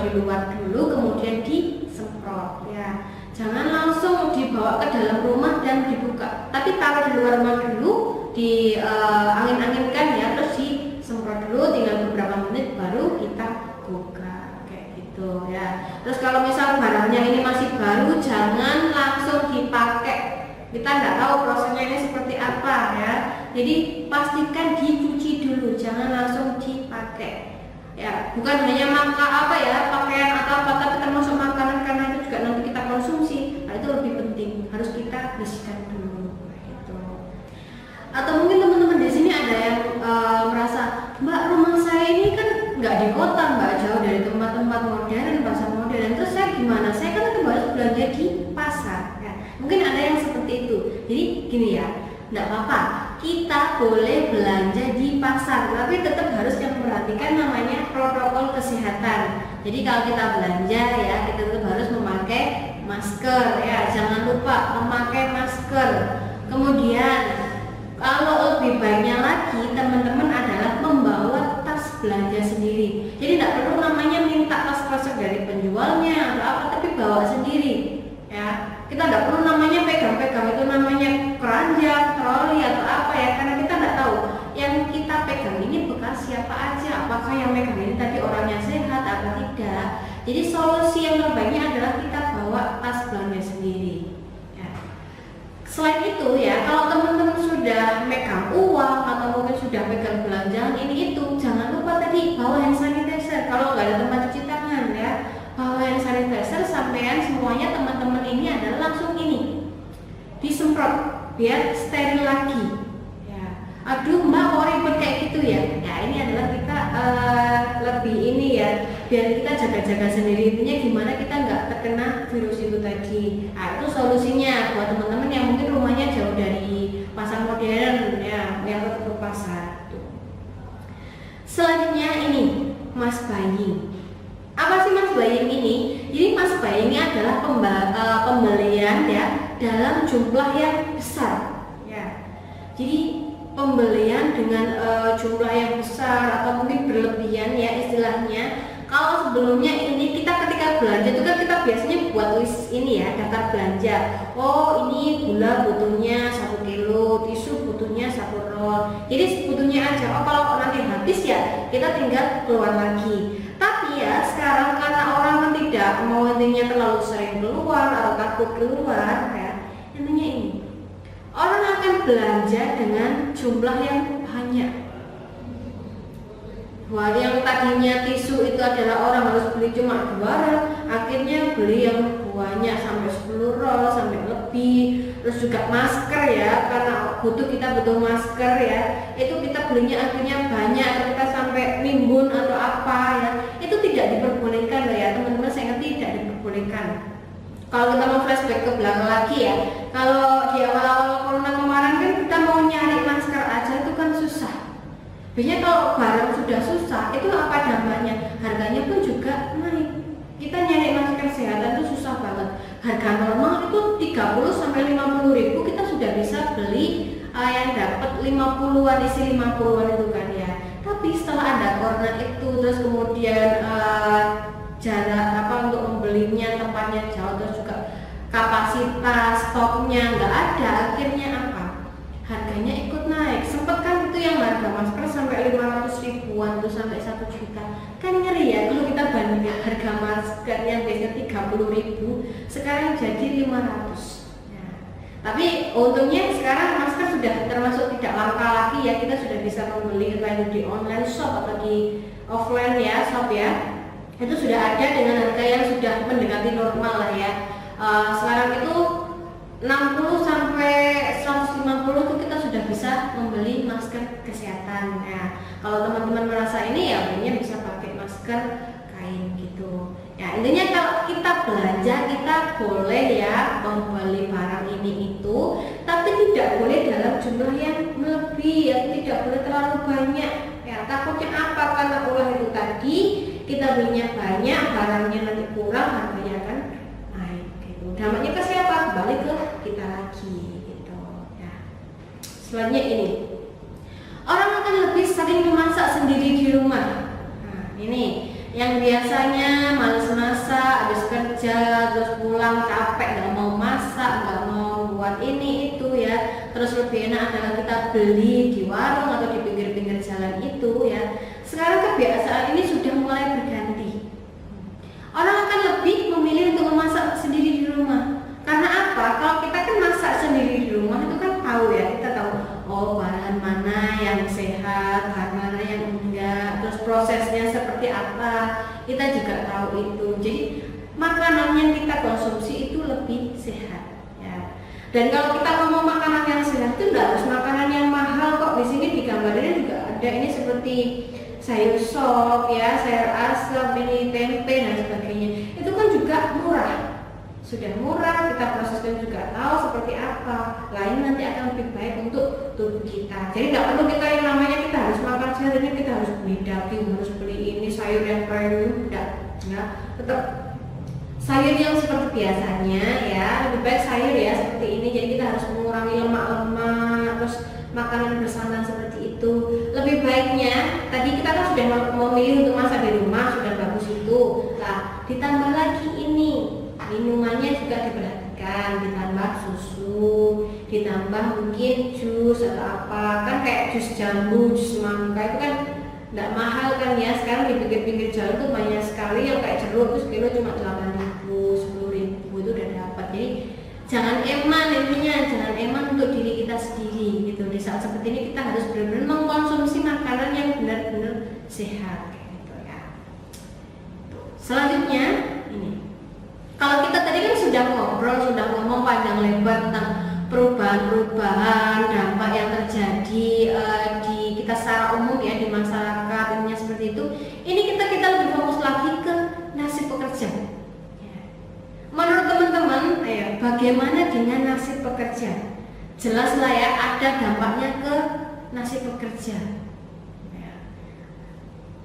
A: di luar dulu kemudian disemprot ya. Jangan langsung dibawa ke dalam rumah dan dibuka, tapi taruh di luar rumah dulu, di angin-anginkan ya, terus disemprot dulu, tinggal beberapa menit baru kita buka kayak gitu ya. Terus kalau misal barangnya ini masih baru, jangan langsung dipakai, kita nggak tahu prosesnya ini seperti apa ya. Jadi pastikan dicuci dulu, jangan langsung dipakai ya. Bukan hanya pakaian atau apa, tapi termasuk makanan, karena itu juga nanti kita konsumsi. Nah, itu lebih penting, harus kita bersihkan dulu gitu. Atau mungkin teman-teman di sini ada yang merasa, Mbak, rumah saya ini kan nggak di kota, Mbak, jauh dari tempat-tempat modern, pasar modern, terus saya gimana? Saya kan harus belanja di pasar ya. Mungkin ada yang seperti itu. Jadi gini ya, nggak apa-apa, kita boleh belanja di pasar, tapi tetap harus yang memperhatikan namanya protokol kesehatan. Jadi kalau kita belanja ya, kita tetap harus memakai masker ya, jangan lupa memakai masker. Kemudian kalau lebih baiknya lagi, teman-teman adalah membawa tas belanja sendiri. Jadi tidak perlu namanya minta tas kresek dari penjualnya atau apa, tapi bawa sendiri ya. Kita tidak perlu namanya pegang-pegang, itu namanya keranjang, troli atau apa ya, karena kita tidak tahu yang kita pegang ini bekas siapa aja, apakah yang pegang ini tadi orangnya sehat atau tidak. Jadi solusi yang terbaiknya adalah kita bawa tas belanja sendiri ya. Selain itu ya, kalau teman-teman sudah megang uang atau mungkin sudah megang belanjaan ini itu, jangan lupa tadi bawa hand sanitizer. Kalau nggak ada tempat cuci tangan ya, bawa hand sanitizer. Sampean semuanya teman-teman ini adalah langsung ini disemprot biar steril lagi ya. Aduh Mbak, kok ribet kayak gitu ya. Ya ini adalah kita lebih ini ya, biar kita jaga-jaga sendiri. Intinya gimana kita nggak terkena virus itu tadi. Nah, itu solusinya buat teman-teman yang mungkin rumahnya jauh dari pasar modern ya, yang tetap ke pasar. Selanjutnya ini mass buying. Apa sih mass buying ini? Jadi mass buying ini adalah pembelian ya dalam jumlah yang besar ya. Jadi pembelian dengan jumlah yang besar atau mungkin berlebihan ya istilahnya. Kalau sebelumnya ini kita ketika belanja itu kan kita biasanya buat list ini ya, daftar belanja. Oh ini gula butuhnya 1 kilo, tisu butuhnya 1 roll. Jadi sebetulnya aja. Oh kalau nanti habis ya kita tinggal keluar lagi. Tapi ya sekarang karena orang kan tidak mau intinya terlalu sering keluar atau takut keluar ya, intinya ini orang akan belanja dengan jumlah yang banyak. Wah, yang tadinya tisu itu adalah orang harus beli cuma 2 roll, akhirnya beli yang banyak sampai 10 roll sampai lebih. Terus juga masker ya, karena kita butuh masker ya, itu kita belinya akhirnya banyak atau kita sampai nimbun atau apa ya, itu tidak diperbolehkan loh ya teman-teman. Saya ingat tidak diperbolehkan. Kalau kita mau flashback ke belakang lagi ya, kalau di awal-awal corona kemarin kan kita mau nyari masker aja itu kan susah. Biasanya kalau barang sudah susah, itu apa dampaknya? Harganya pun juga naik. Kita nyari masker kesehatan itu susah banget. Harga normal itu 30 sampai 50 ribu kita sudah bisa beli yang dapat 50-an, isi 50-an itu kan ya. Tapi setelah ada corona itu, terus kemudian jarak untuk membelinya tempatnya jauh, terus juga kapasitas stoknya nggak ada, akhirnya apa? Harganya ikut naik. Sempet kan itu yang harga masker sampai 500 ribuan tuh sampai 1 juta. Kan ngeri ya kalau kita bandingin harga masker yang biasanya 30 ribu sekarang jadi 500. Nah, tapi untungnya sekarang masker sudah termasuk tidak langka lagi ya. Kita sudah bisa membeli entah itu di online shop atau di offline ya, shop ya. Itu sudah ada dengan harga yang sudah mendekati normal lah ya. Sekarang itu 60 sampai 150 itu kita sudah bisa membeli masker kesehatan. Nah, kalau teman-teman merasa ini ya belinya bisa pakai masker kain gitu. Ya, intinya kalau kita belanja kita boleh ya membeli barang ini itu, tapi tidak boleh dalam jumlah yang lebih ya, tidak boleh terlalu banyak. Ya, takutnya apa? Karena ulah itu tadi kita belinya banyak, barangnya nanti kurang, harganya akan naik gitu. Dampaknya ke siapa? Balik ke kita lagi gitu ya. Selanjutnya ini, orang akan lebih sering memasak sendiri di rumah. Nah, ini yang biasanya males beli di warung atau di pinggir-pinggir jalan itu ya, sekarang kebiasaan ini sudah mulai berganti. Orang akan lebih memilih untuk memasak sendiri di rumah. Karena apa? Kalau kita kan masak sendiri di rumah itu kan tahu ya, kita tahu oh bahan mana yang sehat, bahan mana yang enggak, terus prosesnya seperti apa, kita juga tahu itu. Jadi makanan yang kita konsumsi itu lebih sehat. Dan kalau kita ngomong makanan yang sehat itu tidak harus makanan yang mahal kok. Di sini digambarnya juga ada ini seperti sayur sop ya, sayur asem, ini tempe dan sebagainya. Itu kan juga murah. Sudah murah, kita prosesnya juga tahu seperti apa. Lain nanti akan lebih baik untuk tubuh kita. Jadi tidak perlu kita yang namanya kita harus makan sehat, ini kita harus beli daging, harus beli ini sayur yang premium, tidak. Ya, tetap sayur yang seperti biasanya ya, lebih baik sayur ya seperti ini. Jadi kita harus mengurangi lemak-lemak, terus makanan bersantan seperti itu. Lebih baiknya tadi kita kan sudah memilih untuk masak di rumah, sudah bagus itu. Nah, ditambah lagi ini minumannya juga diperhatikan, ditambah susu, ditambah mungkin jus atau apa, kan kayak jus jambu, jus semangka itu kan tidak mahal kan ya. Sekarang di pinggir-pinggir jalan tuh banyak sekali yang kayak jeruk tuh sekilo cuma 8.000, 10.000 itu udah dapat. Jadi jangan eman, intinya jangan eman untuk diri kita sendiri gitu. Di saat seperti ini kita harus benar-benar mengkonsumsi makanan yang benar-benar sehat gitu ya. Selanjutnya ini, kalau kita tadi kan sudah ngobrol, sudah ngomong panjang lebar tentang perubahan-perubahan dampak yang terjadi di kita secara umum ya, di masyarakat intinya seperti itu. Ini kita lebih fokus lagi ke nasib pekerja. Menurut teman-teman, bagaimana dengan nasib pekerja? Jelas lah ya, ada dampaknya ke nasib pekerja.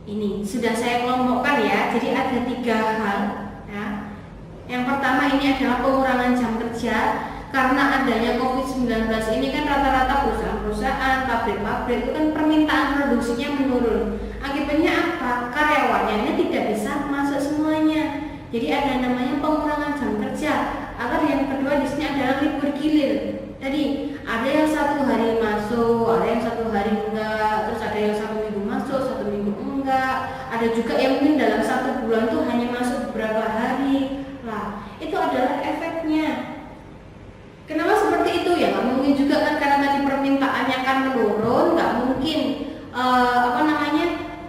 A: Ini sudah saya kelompokkan ya. Jadi ada 3 hal. Ya. Yang pertama ini adalah pengurangan jam kerja. Karena adanya COVID-19 ini kan rata-rata perusahaan-perusahaan, pabrik-pabrik itu kan permintaan produksinya menurun. Akibatnya apa? Karyawannya ini tidak bisa masuk semuanya. Jadi ada namanya pengurangan jam kerja. Atau yang kedua di sini adalah libur gilir. Jadi ada yang 1 hari masuk, ada yang 1 hari enggak, terus ada yang 1 minggu masuk, 1 minggu enggak. Ada juga yang mungkin dalam 1 bulan tuh hanya masuk beberapa hari. Nah, itu adalah efeknya. Kenapa seperti itu ya? Nggak mungkin juga kan karena tadi permintaannya akan menurun, nggak mungkin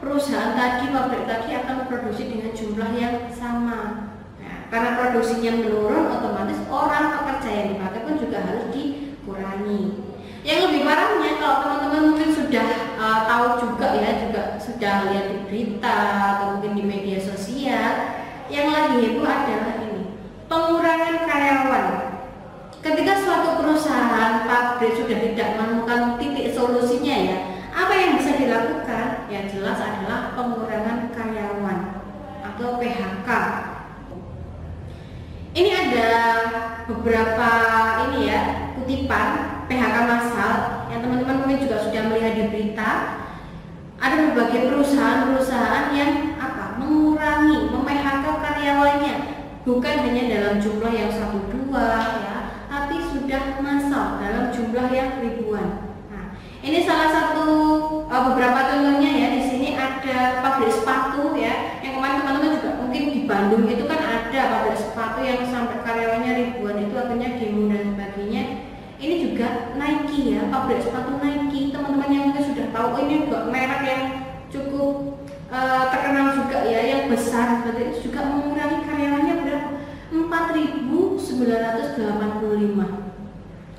A: perusahaan tadi, pabrik tadi akan produksi dengan jumlah yang sama. Nah, karena produksinya menurun, otomatis orang pekerja yang dipakai pun juga harus dikurangi. Yang lebih parahnya kalau teman-teman mungkin sudah tahu juga ya, juga sudah lihat di berita atau mungkin di media sosial, yang lagi heboh adalah ini, pengurangan karyawan. Ketika suatu perusahaan pabrik sudah tidak menemukan titik solusinya ya, apa yang bisa dilakukan? Ya jelas adalah pengurangan karyawan atau PHK. Ini ada beberapa ini ya, kutipan PHK massal yang teman-teman mungkin juga sudah melihat di berita. Ada berbagai perusahaan-perusahaan yang mengurangi, mem-PHK karyawannya, bukan hanya dalam jumlah yang 1-2 ya, tapi sudah massal dalam jumlah yang ribuan. Nah, ini salah satu beberapa contohnya ya. Di sini ada pabrik sepatu ya, yang kemarin teman-teman juga mungkin di Bandung itu kan ada pabrik sepatu yang sampai karyawannya ribuan, itu akhirnya demo dan sebagainya. Ini juga Nike ya, pabrik sepatu Nike, teman-teman yang mungkin sudah tahu, ini juga merek yang cukup terkenal juga ya, yang besar seperti itu, juga mengurangi karyawannya berapa? 4.985.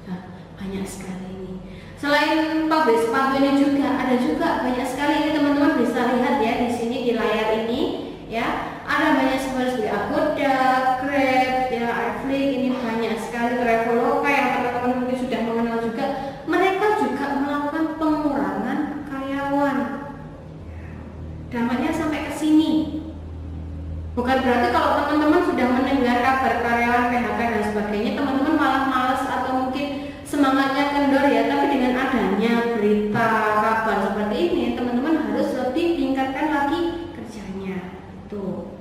A: Nah, banyak sekali ini. Selain pabrik sepatu ini juga ada juga banyak sekali, ini teman-teman bisa lihat ya di sini di layar ini ya, ada banyak seperti Agoda, Grab, ya, Airflix, ini banyak sekali, Traveloka yang teman-teman mungkin sudah mengenal juga. Mereka juga melakukan pengurangan karyawan. Dampaknya sampai ke sini. Bukan berarti kalau teman-teman sudah mendengar kabar karyawan PHK dan sebagainya, teman-teman malah malas atau mungkin semangatnya kendor ya. Tapi dengan adanya berita kabar seperti ini, teman-teman harus lebih tingkatkan lagi kerjanya. Tuh.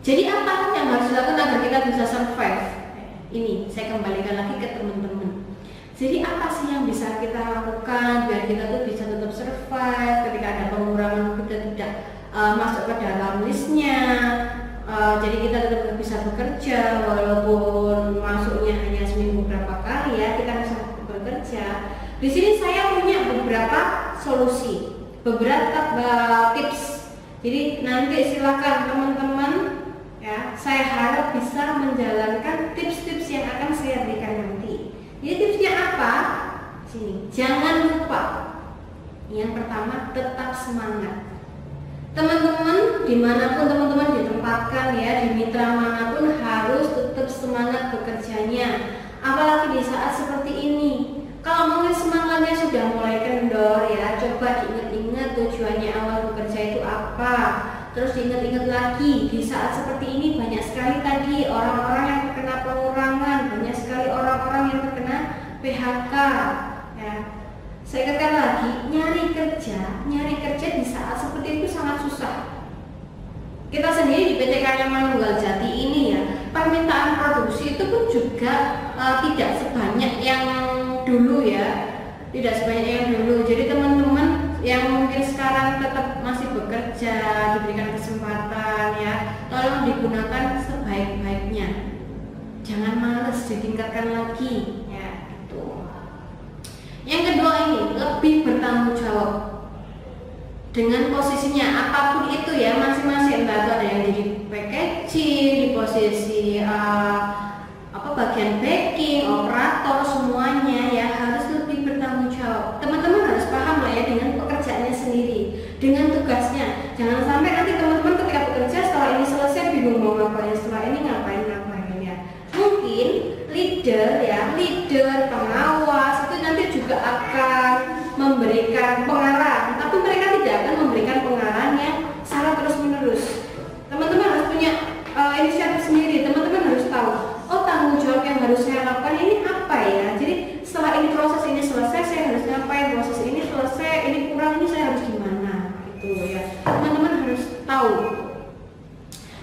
A: Jadi apa yang harus dilakukan agar kita bisa survive? Ini saya kembalikan lagi ke teman-teman. Jadi apa sih yang bisa kita lakukan biar kita tuh bisa tetap survive ketika ada pengurangan, kita tidak masuk ke dalam listnya. Jadi kita tetap bisa bekerja walaupun masuknya hanya seminggu berapa kali ya, kita bisa bekerja. Di sini saya punya beberapa solusi, beberapa tips. Jadi nanti silakan teman-teman ya, saya harap bisa menjalankan tips-tips yang akan saya berikan nanti. Jadi tipsnya apa? Sini, jangan lupa. Yang pertama, tetap semangat. Teman-teman, dimanapun teman-teman ditempatkan ya, di mitra manapun harus tetap semangat bekerjanya. Apalagi di saat seperti ini. Kalau mungkin semangatnya sudah mulai kendor ya, coba diingat-ingat tujuannya awal bekerja itu apa. Terus diingat-ingat lagi, di saat seperti ini banyak sekali tadi orang-orang yang terkena pengurangan, banyak sekali orang-orang yang terkena PHK ya. Saya ingatkan lagi, nyari kerja di saat seperti itu sangat susah. Kita sendiri di PT Karya Manunggal Jati ini ya, permintaan produksi itu pun juga tidak sebanyak yang dulu ya, tidak sebanyak yang dulu. Jadi teman-teman yang mungkin sekarang tetap masih bekerja, diberikan kesempatan ya, tolong digunakan sebaik-baiknya. Jangan males, ditingkatkan lagi ya, gitu. Yang kedua ini, lebih bertanggung jawab dengan posisinya apapun itu ya, masing-masing. Entah itu ada yang di packaging, di posisi bagian packing, operator, semuanya ya harus lebih bertanggung jawab. Teman-teman harus paham lah ya dengan pekerjaannya sendiri, dengan tugasnya. Jangan sampai nanti teman-teman ketika bekerja setelah ini selesai bingung mau ngapain, setelah ini ngapain ya. Mungkin leader, pengawas itu nanti juga akan memberikan pengarahan, tapi mereka tidak akan memberikan pengarahan yang salah terus-menerus. Teman-teman harus punya inisiatif sendiri. Teman-teman harus tahu, oh tanggung jawab yang harus saya lakukan ini apa ya. Jadi setelah ini proses ini selesai, saya harus ngapain, proses ini selesai, ini kurang, ini saya harus gimana gitu ya. Teman-teman harus tahu.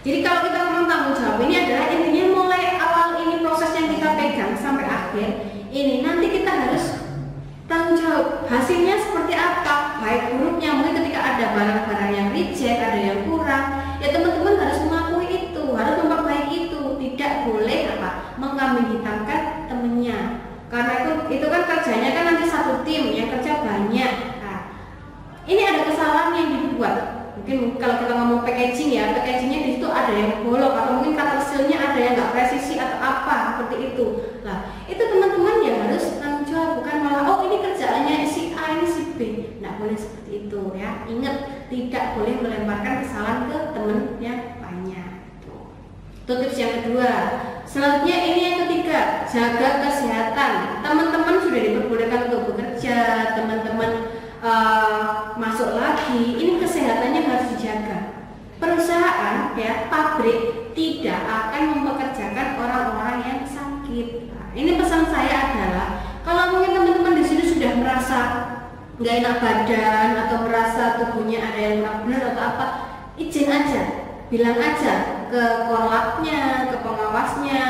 A: Jadi kalau kita ngomong tanggung jawab ini adalah intinya mulai awal ini proses yang kita pegang sampai akhir ini nanti kita harus tanggung jawab hasilnya seperti apa, baik buruknya. Mungkin ketika ada barang-barang yang reject, ada yang kurang, ya teman-teman harus mengakui itu, harus memperbaiki itu. Tidak boleh mengkambing hitamkan temennya, karena itu kan kerjanya kan nanti satu tim yang kerja banyak. Nah, ini ada kesalahan yang dibuat. Mungkin kalau kita ngomong packaging ya, packagingnya di situ ada yang bolong atau mungkin kata sealnya ada yang nggak presisi atau apa seperti itu. Nah, itu teman-teman ya harus tanggung jawab, bukan malah oh ini kerjaannya si A ini si B. Nggak boleh seperti itu ya. Ingat, tidak boleh melemparkan kesalahan ke teman yang banyak. Itu tips yang kedua. Selanjutnya ini yang ketiga, jaga kesehatan. Teman-teman sudah diperbolehkan untuk bekerja, teman-teman masuk lagi, ini kesehatannya harus dijaga. Perusahaan ya, pabrik tidak akan mempekerjakan orang-orang yang sakit. Nah, ini pesan saya adalah kalau mungkin teman-teman di sini sudah merasa nggak enak badan atau merasa tubuhnya ada yang kurang benar atau apa, izin aja, bilang aja ke korlapnya, ke pengawasnya,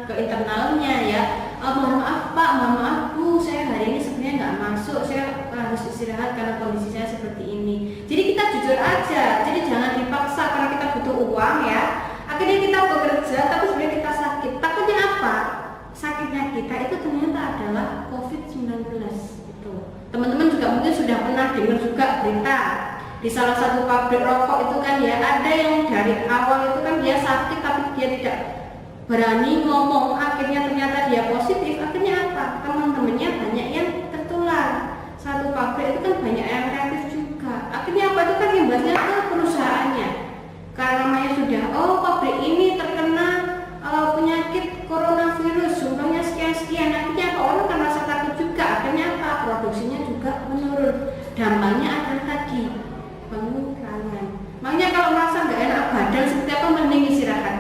A: ke internalnya ya. Mohon maaf Pak, mohon maaf Bu, saya hari ini sebenarnya nggak masuk, saya harus istirahat karena kondisi saya seperti ini. Jadi kita jujur aja, jadi jangan dipaksa karena kita butuh uang ya. Akhirnya kita bekerja tapi sebenarnya kita sakit. Takutnya apa? Sakitnya kita itu ternyata adalah COVID-19 itu. Teman-teman juga mungkin sudah pernah dengar juga berita di salah satu pabrik rokok itu kan ya, ada yang dari awal itu kan dia sakit tapi dia tidak berani ngomong, akhirnya ternyata dia positif. Akhirnya apa? Teman-temannya banyak yang tertular. Satu pabrik itu kan banyak yang reaktif juga. Akhirnya apa? Itu kan imbasnya ke perusahaannya. Karena namanya sudah, oh pabrik ini terkena penyakit coronavirus, jumlahnya sekian-sekian. Akhirnya apa? Orang kan rasa takut juga. Akhirnya apa? Produksinya juga menurun. Dampaknya adalah tadi pengurangan. Makanya kalau merasa nggak enak badan seperti apa, mending istirahat.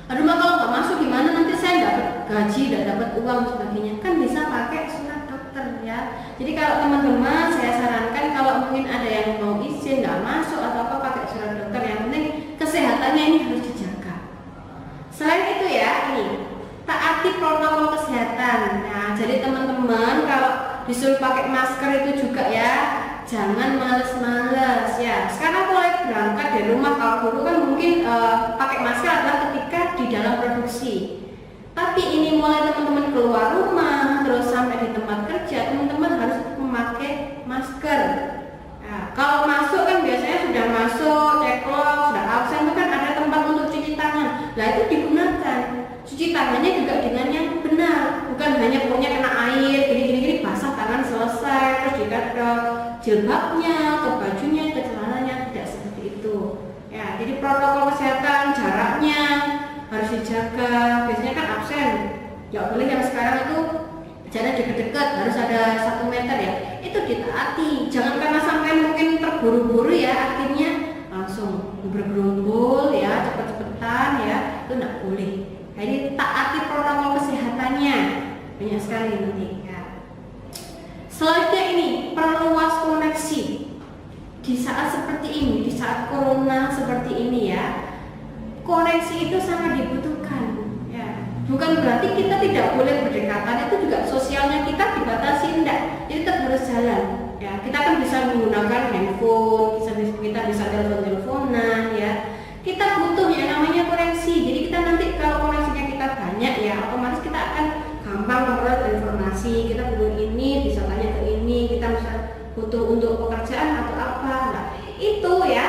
A: Aduh mah kalau nggak masuk gimana, nanti saya dapat gaji, nggak dapat uang sebagainya, kan bisa pakai surat dokter ya. Jadi kalau teman-teman saya sarankan kalau mungkin ada yang mau izin nggak masuk atau apa, pakai surat dokter. Yang penting kesehatannya ini harus dijaga. Selain itu ya, ini taati protokol kesehatan. Nah jadi teman-teman kalau disuruh pakai masker itu juga ya jangan males-males ya. Sekarang mulai berangkat dari rumah, kalau dulu kan mungkin pakai masker adalah ketika di dalam produksi. Tapi ini mulai teman-teman keluar rumah terus sampai di tempat kerja, teman-teman harus memakai masker. Nah, kalau masuk kan biasanya sudah masuk, ceklok, sudah absen itu kan ada tempat untuk cuci tangan. Nah itu digunakan. Cuci tangannya juga dengan yang benar, bukan hanya pokoknya kena air, gini basah tangan selesai, terus diikat ke jilbabnya, ke bajunya, ke celananya, tidak seperti itu. Ya, jadi protokol kesehatan, jaraknya harus dijaga. Biasanya kan absen, nggak boleh yang sekarang itu jarak deket-deket, harus ada 1 meter ya. Itu ditaati, jangan karena sampai mungkin terburu-buru ya, akhirnya langsung bergerombol ya, cepet-cepetan ya, itu nggak boleh. Jadi taati protokol kesehatannya, banyak sekali nanti ya. Selanjutnya ini perluas koneksi di saat seperti ini, di saat corona seperti ini ya. Koneksi itu sangat dibutuhkan ya. Bukan berarti kita tidak boleh berdekatan, itu juga sosialnya kita dibatasi, enggak. Jadi tetap harus jalan ya. Kita kan bisa menggunakan handphone, kita bisa telepon-teleponan ya. Kita butuh yang namanya koneksi. Jadi kita nanti kalau koneksinya kita banyak ya, otomatis kita akan gampang memperoleh informasi. Kita butuh ini, bisa tanya ke ini, kita bisa butuh untuk pekerjaan atau apa. Nah, itu ya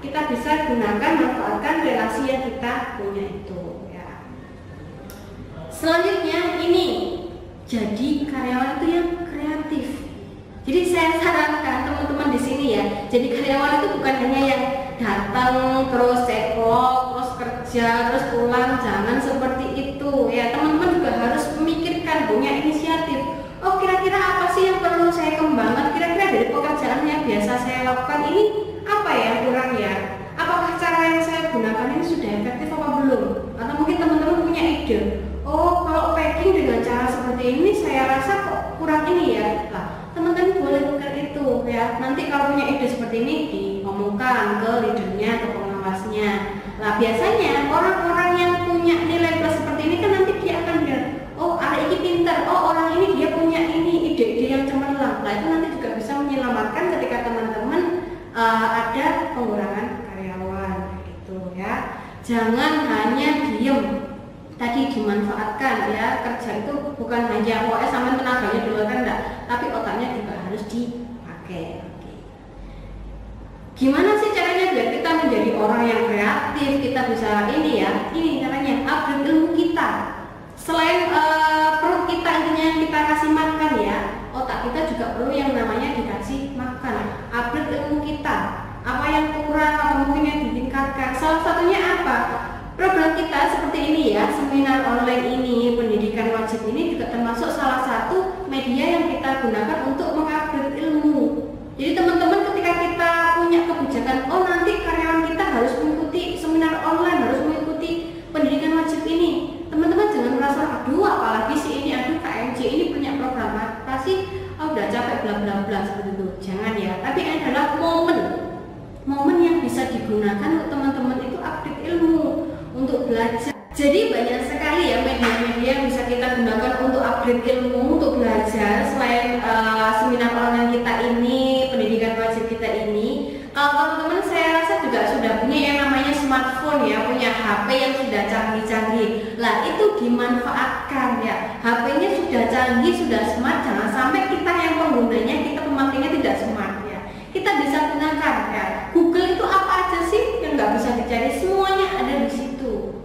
A: kita bisa gunakan, manfaatkan relasi yang kita punya itu ya. Selanjutnya ini jadi karyawan itu yang kreatif. Jadi saya sarankan teman-teman di sini ya, jadi karyawan itu bukan hanya yang datang terus ceklok, terus kerja, terus pulang, jangan seperti itu ya. Teman-teman juga harus memikirkan, punya inisiatif. Oh kira-kira apa sih yang perlu saya kembangkan? Kira-kira dari pekerjaan yang biasa saya lakukan ini apa ya kurang ya? Apakah cara yang saya gunakan ini sudah efektif apa belum? Atau mungkin teman-teman punya ide, oh kalau packing dengan cara seperti ini saya rasa kok kurang ini ya. Nah, teman-teman boleh bukan itu ya. Nanti kalau punya ide seperti ini diomongkan ke leadernya, ke pengawasnya. Nah biasanya orang-orang yang punya nilai plus seperti ini kan nanti dia akan bilang, oh orang ini pintar, oh orang ini dia punya ini ide-ide yang cemerlang. Nah itu nanti juga bisa menyelamatkan ketika teman-teman ada pengurangan karyawan gitu ya. Jangan hanya diem, tadi dimanfaatkan ya. Kerja itu bukan hanya sama tenaganya dulu kan enggak, tapi otaknya juga harus dipakai. Gimana sih caranya biar kita menjadi orang yang kreatif, kita bisa ini ya, ini caranya upgrade ilmu kita. Selain perut kita intinya kita kasih makan ya, otak kita juga perlu yang namanya dikasih makan. Upgrade ilmu kita, apa yang kurang, apa mungkin yang ditingkatkan. Salah satunya apa? Program kita seperti ini ya, seminar online ini, pendidikan wajib ini juga termasuk salah satu media yang kita gunakan untuk mengupgrade ilmu. Jadi teman-teman ketika kita punya kebijakan, oh nanti karyawan kita harus mengikuti seminar online, harus mengikuti pendidikan wajib ini, teman-teman jangan merasa aduh apalagi sih ini, aduh KMJ ini punya program apa sih, oh udah capek bla bla bla seperti itu. Jangan ya, tapi ini adalah momen yang bisa digunakan untuk teman-teman itu update ilmu, untuk belajar. Jadi banyak sekali ya media-media yang bisa kita gunakan untuk upgrade ilmu, untuk belajar. Selain seminar online kita ini, pendidikan wajib kita ini, kalau teman-teman saya rasa juga sudah punya yang namanya smartphone ya, punya HP yang sudah canggih-canggih. Lah itu dimanfaatkan ya. HP-nya sudah canggih, sudah smart, jangan sampai kita yang penggunanya, kita pemakainya tidak smart ya. Kita bisa gunakan ya. Google itu apa aja sih yang nggak bisa dicari, semuanya ada di situ.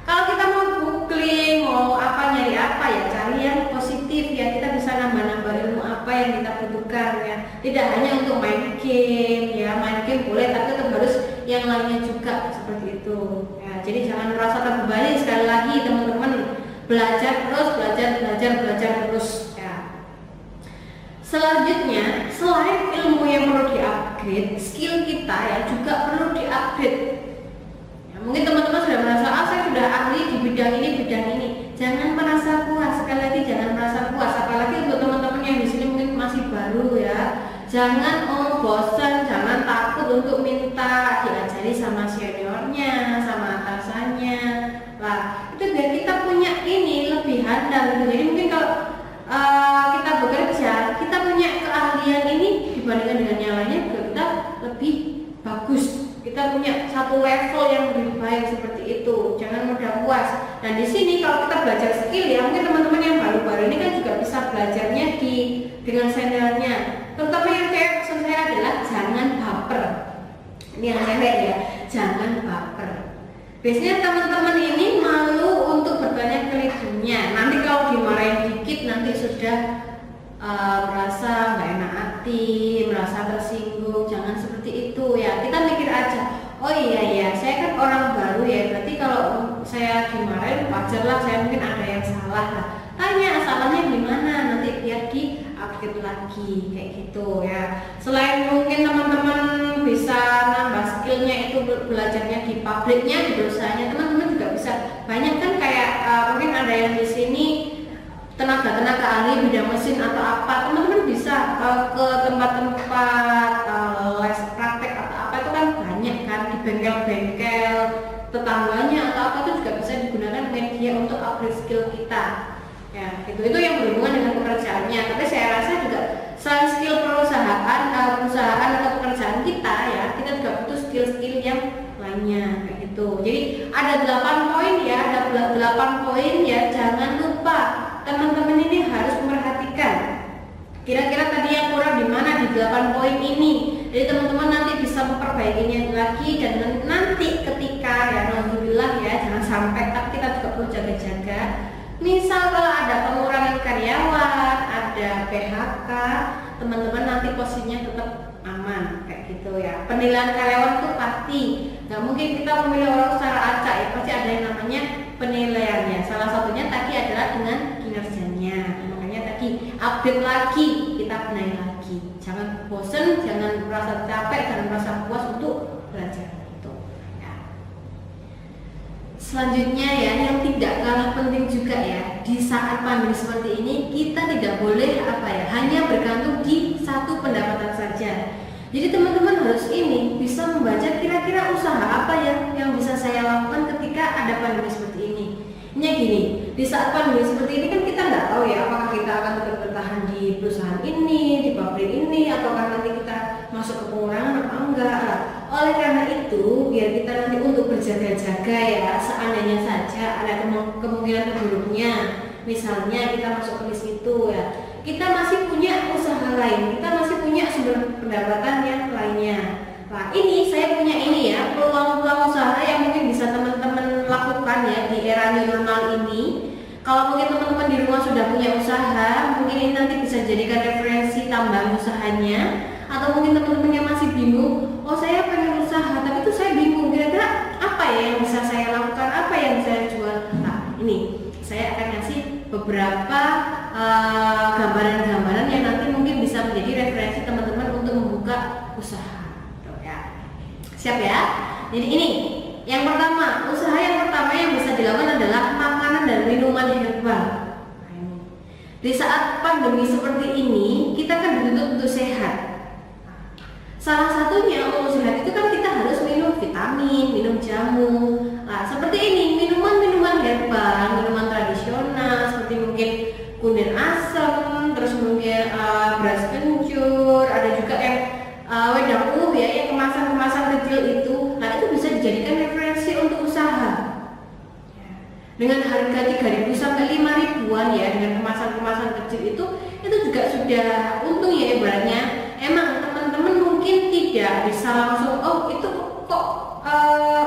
A: Kalau kita mau googling, mau apa, nyari apa ya, cari yang positif ya. Kita bisa nambah-nambah ilmu apa yang kita butuhkan ya. Tidak hanya untuk main game ya, main game boleh, tapi tetap harus yang lainnya juga seperti itu ya. Jadi jangan merasa terbebani. Sekali lagi teman-teman, belajar terus ya. Selanjutnya, selain ilmu yang perlu di-upgrade, skill kita ya juga perlu di-upgrade. Mungkin teman-teman sudah merasa, saya sudah ahli di bidang ini. Jangan merasa puas, sekali lagi jangan merasa puas. Apalagi untuk teman-teman yang di sini mungkin masih baru ya. Jangan bosan, jangan takut untuk minta diajari sama seniornya, sama atasannya. Lah, itu biar kita punya ini lebih handal gitu. Jadi mungkin kalau kita bekerja, kita punya keahlian ini dibandingkan dengan yang lainnya, kita lebih bagus. Kita punya satu level yang lebih baik seperti itu. Jangan mudah puas. Dan di sini kalau kita belajar skill ya, mungkin teman-teman yang baru-baru ini kan juga bisa belajarnya dengan channelnya. Terutama yang cewek, pesan saya adalah jangan baper. Ini yang cewek ya, jangan baper. Biasanya teman-teman ini malu untuk bertanya ke leadernya. Nanti kalau dimarahin dikit nanti sudah merasa nggak enak hati, merasa tersinggung. Jangan seperti itu ya. Kita mikir aja, oh iya ya, saya kan orang baru ya, berarti kalau saya dimarahin wajar lah, saya mungkin ada yang salah lah. Tanya salahnya di mana, nanti biar di-update lagi kayak gitu ya. Selain mungkin teman-teman bisa nambah skillnya itu belajarnya di pabriknya, di perusahaannya, teman-teman juga bisa banyak kan kayak mungkin ada yang di sini tenaga ahli bidang mesin atau apa, teman-teman bisa ke tempat-tempat les praktek atau apa, itu kan banyak kan di bengkel-bengkel tetangganya atau apa, itu juga bisa digunakan media untuk upgrade skill kita ya. Itu yang berhubungan dengan pekerjaannya. Tapi saya rasa juga selain skill perusahaan atau pekerjaan kita ya, kita juga butuh skill-skill yang lainnya kayak gitu. Jadi ada 8 poin ya, ada 8 poin ya, jangan lupa teman-teman ini harus memperhatikan kira-kira tadi yang kurang di mana di 8 poin ini. Jadi teman-teman nanti bisa memperbaikinya lagi, dan nanti ketika ya, alhamdulillah ya, jangan sampai, tapi kita juga perlu jaga-jaga. Misal kalau ada pengurangan karyawan, ada PHK, teman-teman nanti posisinya tetap aman kayak gitu ya. Penilaian karyawan itu pasti nggak mungkin kita memilih orang secara acak ya, pasti ada yang namanya penilaiannya. Salah satunya tadi adalah dengan kinerjanya. Makanya tadi update lagi, kita benahi lagi. Jangan bosen, jangan merasa capek, jangan merasa puas untuk belajar itu. Ya. Selanjutnya ya, yang tidak kalah penting juga ya, di saat pandemi seperti ini kita tidak boleh hanya bergantung di satu pendapatan saja. Jadi teman-teman harus bisa membaca kira-kira usaha apa yang bisa saya lakukan ketika ada pandemi seperti ini. Ini gini, di saat pandemi seperti ini kan kita nggak tahu ya apakah kita akan tetap bertahan di perusahaan ini, di pabrik ini, ataukah nanti kita masuk ke pengurangan apa enggak. Oleh karena itu, biar kita nanti untuk berjaga-jaga ya, seandainya saja ada kemungkinan terburuknya, misalnya kita masuk ke list itu ya, kita masih punya usaha lain, kita masih punya sumber pendapatan yang lainnya. Nah ini saya punya ini ya, peluang-peluang usaha yang mungkin bisa teman-teman lakukan ya di era new normal ini. Kalau mungkin teman-teman di rumah sudah punya usaha, mungkin ini nanti bisa jadikan referensi tambahan usahanya. Atau mungkin teman-teman yang masih bingung, oh saya pengen usaha tapi itu saya bingung, kira-kira apa ya yang bisa saya lakukan, apa yang saya jual. Nah ini saya akan kasih beberapa gambaran-gambaran yang nanti mungkin bisa menjadi referensi teman-teman untuk membuka usaha. Tuh, ya. Siap ya? Jadi ini yang pertama, usaha yang pertama yang bisa dilakukan adalah makanan dan minuman herbal. Nah, ini. Di saat pandemi seperti ini, kita kan dituntut untuk sehat. Salah satunya untuk sehat itu kan kita harus minum vitamin, minum jamu. Nah, seperti ini, minuman-minuman herbal, minuman tradisional seperti mungkin kunir asam, terus mungkin beras kencur, ada juga yang wedang ya, yang kemasan-kemasan kecil itu. Nah, itu bisa dijadikan referensi untuk usaha. Dengan harga 3.000 sampai 5.000-an ya, dengan kemasan-kemasan kecil itu juga sudah untung ya ibaratnya. Emang teman-teman mungkin tidak bisa langsung, oh itu kok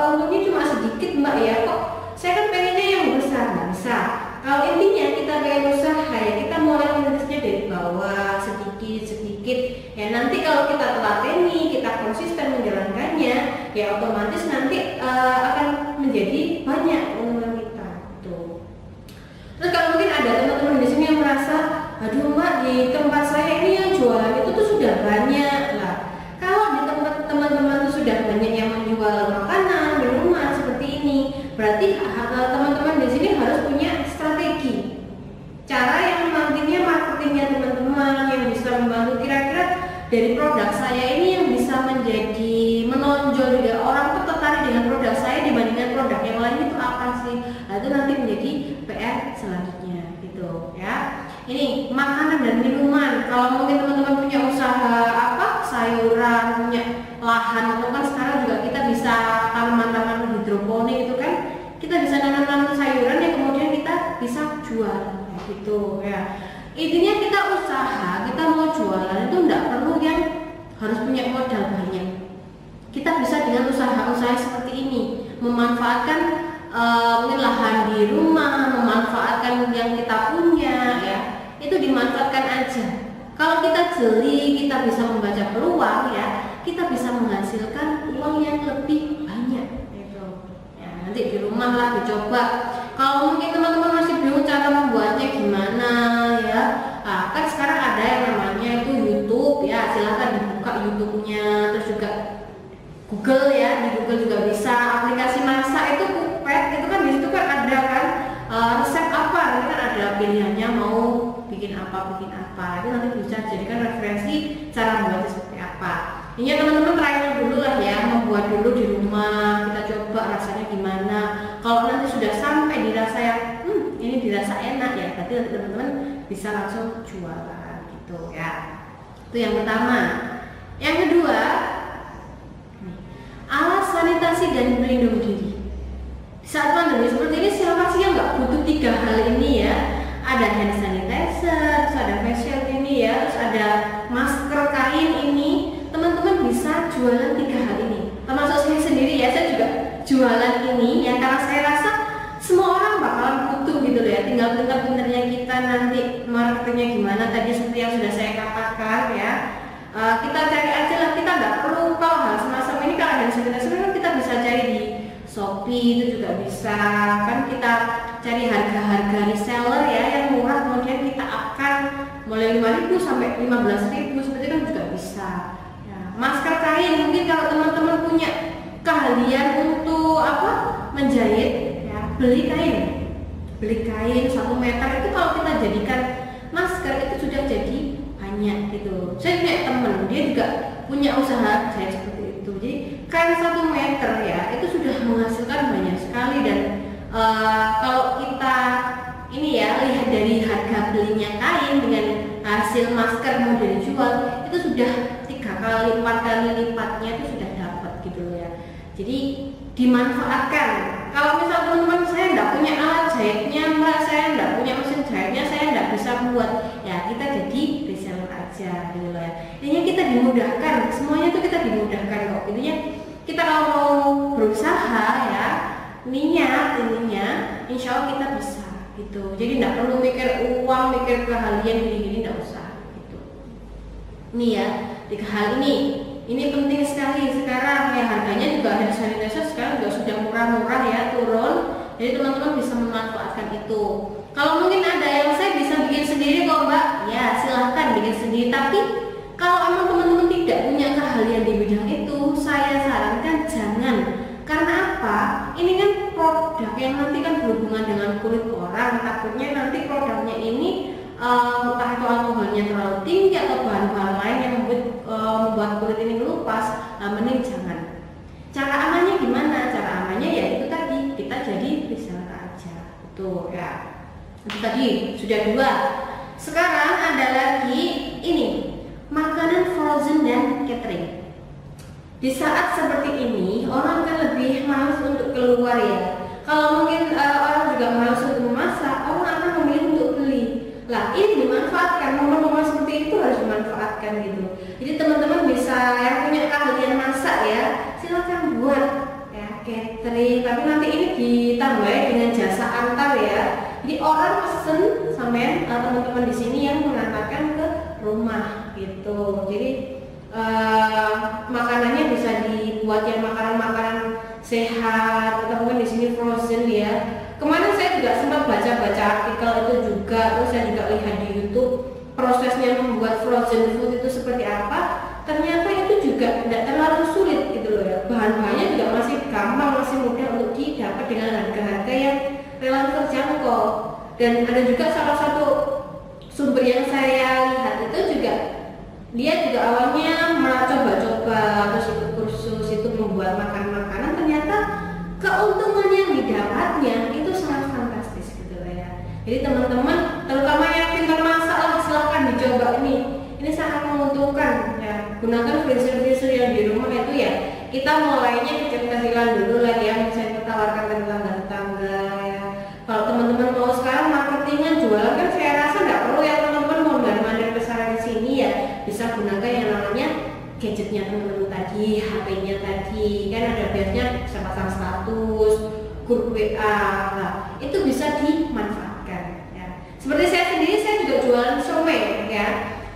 A: untungnya cuma sedikit mbak ya, kok saya kan pengennya yang besar. Nggak bisa. Kalau intinya kita pengen usaha ya, kita mulai merintisnya dari bawah sedikit ya. Nanti kalau kita telateni, kita konsisten menjalankannya ya, otomatis nanti akan menjadi banyak keuntungan kita tuh. Terus kalau mungkin ada teman-teman di sini yang merasa, aduh mbak, di tempat saya ini yang jualan itu tuh sudah banyak lah. Kalau di tempat teman-teman tuh sudah banyak yang menjual makanan, minuman seperti ini, berarti teman-teman di sini harus punya strategi. Cara yang nantinya marketingnya teman-teman yang bisa membantu kira-kira dari produk saya ini yang bisa menjadi menonjol juga orang tuh tertarik dengan produk saya dibandingkan produk yang lain itu apa sih? Nah itu nanti menjadi PR selanjutnya gitu ya. Ini lahan, atau kan sekarang juga kita bisa tanaman-tanaman hidroponik itu kan, kita bisa nanam sayuran yang kemudian kita bisa jual gitu ya. Intinya kita usaha, kita mau jualan itu enggak perlu yang harus punya modal banyak. Kita bisa dengan usaha-usaha seperti ini, memanfaatkan lahan di rumah, memanfaatkan yang kita punya ya, itu dimanfaatkan aja. Kalau kita jeli, kita bisa membaca peluang ya, kita bisa menghasilkan uang yang lebih banyak gitu. Ya, nanti di rumah lah dicoba. Kalau mungkin teman-teman masih bingung cara membuatnya gimana ya, nah, kan sekarang ada yang namanya itu YouTube ya, silahkan dibuka YouTube-nya, terus juga Google ya, di Google juga bisa. Aplikasi masak itu Cookpad itu kan di situ kan ada kan resep apa, nanti kan ada pilihannya mau bikin apa, itu nanti bisa jadikan referensi cara membuatnya seperti apa. Ini teman-teman trial dulu lah ya, membuat dulu di rumah, kita coba rasanya gimana. Kalau nanti sudah sampai dirasa yang ini dirasa enak ya, berarti nanti teman-teman bisa langsung jualan gitu ya. Itu yang pertama. Yang kedua, alat sanitasi dan pelindung diri. Saat pandemi seperti ini, siapa sih yang nggak butuh 3 hal ini ya? Ada hand sanitizer, terus ada face shield ini ya, terus ada masker kain ini. Teman-teman bisa jualan 3 hal ini. Termasuk saya sendiri ya, saya juga jualan ini ya, karena saya rasa semua orang bakalan butuh gitu loh ya. Tinggal pintar-pintarnya kita nanti marketingnya gimana, tadi seperti yang sudah saya katakan ya. Kita cari aja lah, kita nggak perlu kalau hal semacam ini. Kalau hand sanitizer kan kita bisa cari di Shopee, itu juga bisa kan, kita cari harga-harga reseller ya yang murah, kemudian kita akan mulai 5.000 sampai 15.000 seperti itu kan juga bisa ya. Masker kain, mungkin kalau teman-teman punya keahlian untuk menjahit ya, beli kain 1 meter itu, kalau kita jadikan masker itu sudah jadi banyak gitu. Saya punya temen, dia juga punya usaha jahit seperti itu. Jadi kain 1 meter ya itu sudah menghasilkan banyak sekali. Dan kalau kita ini ya lihat dari harga belinya kain dengan hasil masker mau dijual, itu sudah 3 kali 4 kali lipatnya itu sudah dapat gitu ya. Jadi dimanfaatkan. Kalau misal teman-teman saya enggak punya alat jahitnya, Mbak, saya enggak punya mesin jahitnya, saya enggak bisa buat, ya kita jadi reseller aja gitu ya. Intinya kita dimudahkan, semuanya itu kita dimudahkan kok. Intinya kita kalau mau berusaha ya, niat ininya, insya Allah kita bisa gitu. Jadi enggak perlu mikir uang, mikir keahlian gini-gini, enggak usah gitu. Ini ya, 3 hal ini penting sekali sekarang ya. Harganya juga hand sanitizer sekarang juga sudah murah-murah ya, turun. Jadi teman-teman bisa memanfaatkan itu. Kalau mungkin ada yang saya bisa bikin sendiri kok Mbak, ya silahkan bikin sendiri. Tapi kalau emang teman-teman tidak punya keahlian di bidang itu, saya sarankan jangan. Karena apa? Ini kan produk yang nanti kan berhubungan dengan kulit orang. Takutnya nanti produknya ini entah itu alkoholnya terlalu tinggi atau bahan-bahan lain yang membuat kulit ini melupas. Mending jangan. Cara amannya gimana? Cara amannya ya itu tadi, kita jadi reseller aja. Betul ya. Itu tadi sudah 2. Sekarang ada lagi ini, makanan frozen dan catering. Di saat seperti ini orang kan lebih malas untuk keluar ya. Kalau mungkin orang juga malas untuk memasak, orang akan memilih untuk beli. Lah ini dimanfaatkan, momen-momen seperti itu harus dimanfaatkan gitu. Jadi teman-teman bisa yang punya keahlian masak ya, silakan buat ya catering. Tapi nanti ini ditambahin dengan jasa antar ya. Jadi orang pesen sampai teman-teman di sini yang mengantarkan ke rumah gitu. Jadi makanannya bisa dibuat yang makanan-makanan sehat atau mungkin di sini frozen ya. Kemarin saya juga sempat baca-baca artikel itu juga, terus saya juga lihat di YouTube prosesnya membuat frozen food itu seperti apa. Ternyata itu juga tidak terlalu sulit gitu loh ya. Bahan-bahannya juga masih gampang, masih mudah untuk didapat dengan harga-harga yang relatif terjangkau. Dan ada juga salah satu sumber yang saya lihat itu juga, dia juga awalnya malah coba-coba terus ikut kursus itu membuat makanan-makanan, ternyata keuntungan yang didapatnya itu sangat fantastis gitu ya. Jadi teman-teman terutama yang pintar masak lah, silahkan dicoba ini sangat menguntungkan ya. Gunakan freezer yang di rumah itu ya, kita mulainya kecil-kecilan dulu lah ya, misalnya kita tawarkan ke tetangga-tetangga ya. Kalau teman-teman mau sekarang marketingan jualan kan saya rasa nggak perlu ya teman-teman mondar-mandir besar di sini ya, bisa gunakan yang namanya gadgetnya teman-teman tadi, HP-nya tadi kan ada biasanya bisa pasang status, grup WA, nah itu bisa dimanfaatkan ya. Seperti saya sendiri, saya juga jualan somai ya.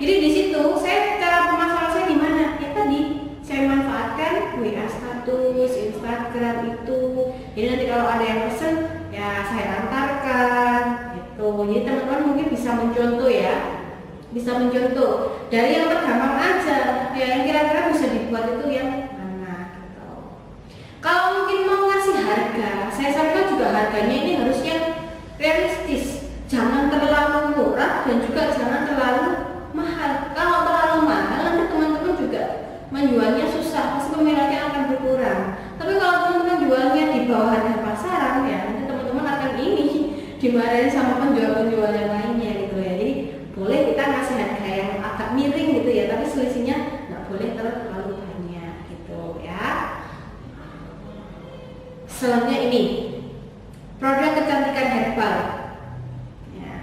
A: Jadi di situ saya cara pemasaran saya gimana? Ya tadi saya manfaatkan WA status, Instagram itu. Jadi nanti kalau ada yang pesen ya saya antarkan gitu. Jadi teman-teman mungkin bisa mencontoh ya. Bisa mencontoh dari yang tergampang aja ya, yang kira-kira bisa dibuat itu yang mana gitu. Kalau mungkin mau ngasih harga, saya sarankan juga harganya ini harus yang realistis, jangan terlalu murah dan juga jangan terlalu mahal. Kalau terlalu mahal nanti teman-teman juga menjualnya susah, pasti peminatnya akan berkurang. Tapi kalau teman-teman jualnya di bawah harga pasaran ya, nanti teman-teman akan ini dimarahin sama penjual-penjual yang lainnya gitu ya. Jadi boleh kita ngasih harga yang agak miring gitu ya, tapi selisihnya nggak boleh terlalu banyak gitu ya. Selanjutnya ini produk kecantikan herbal ya.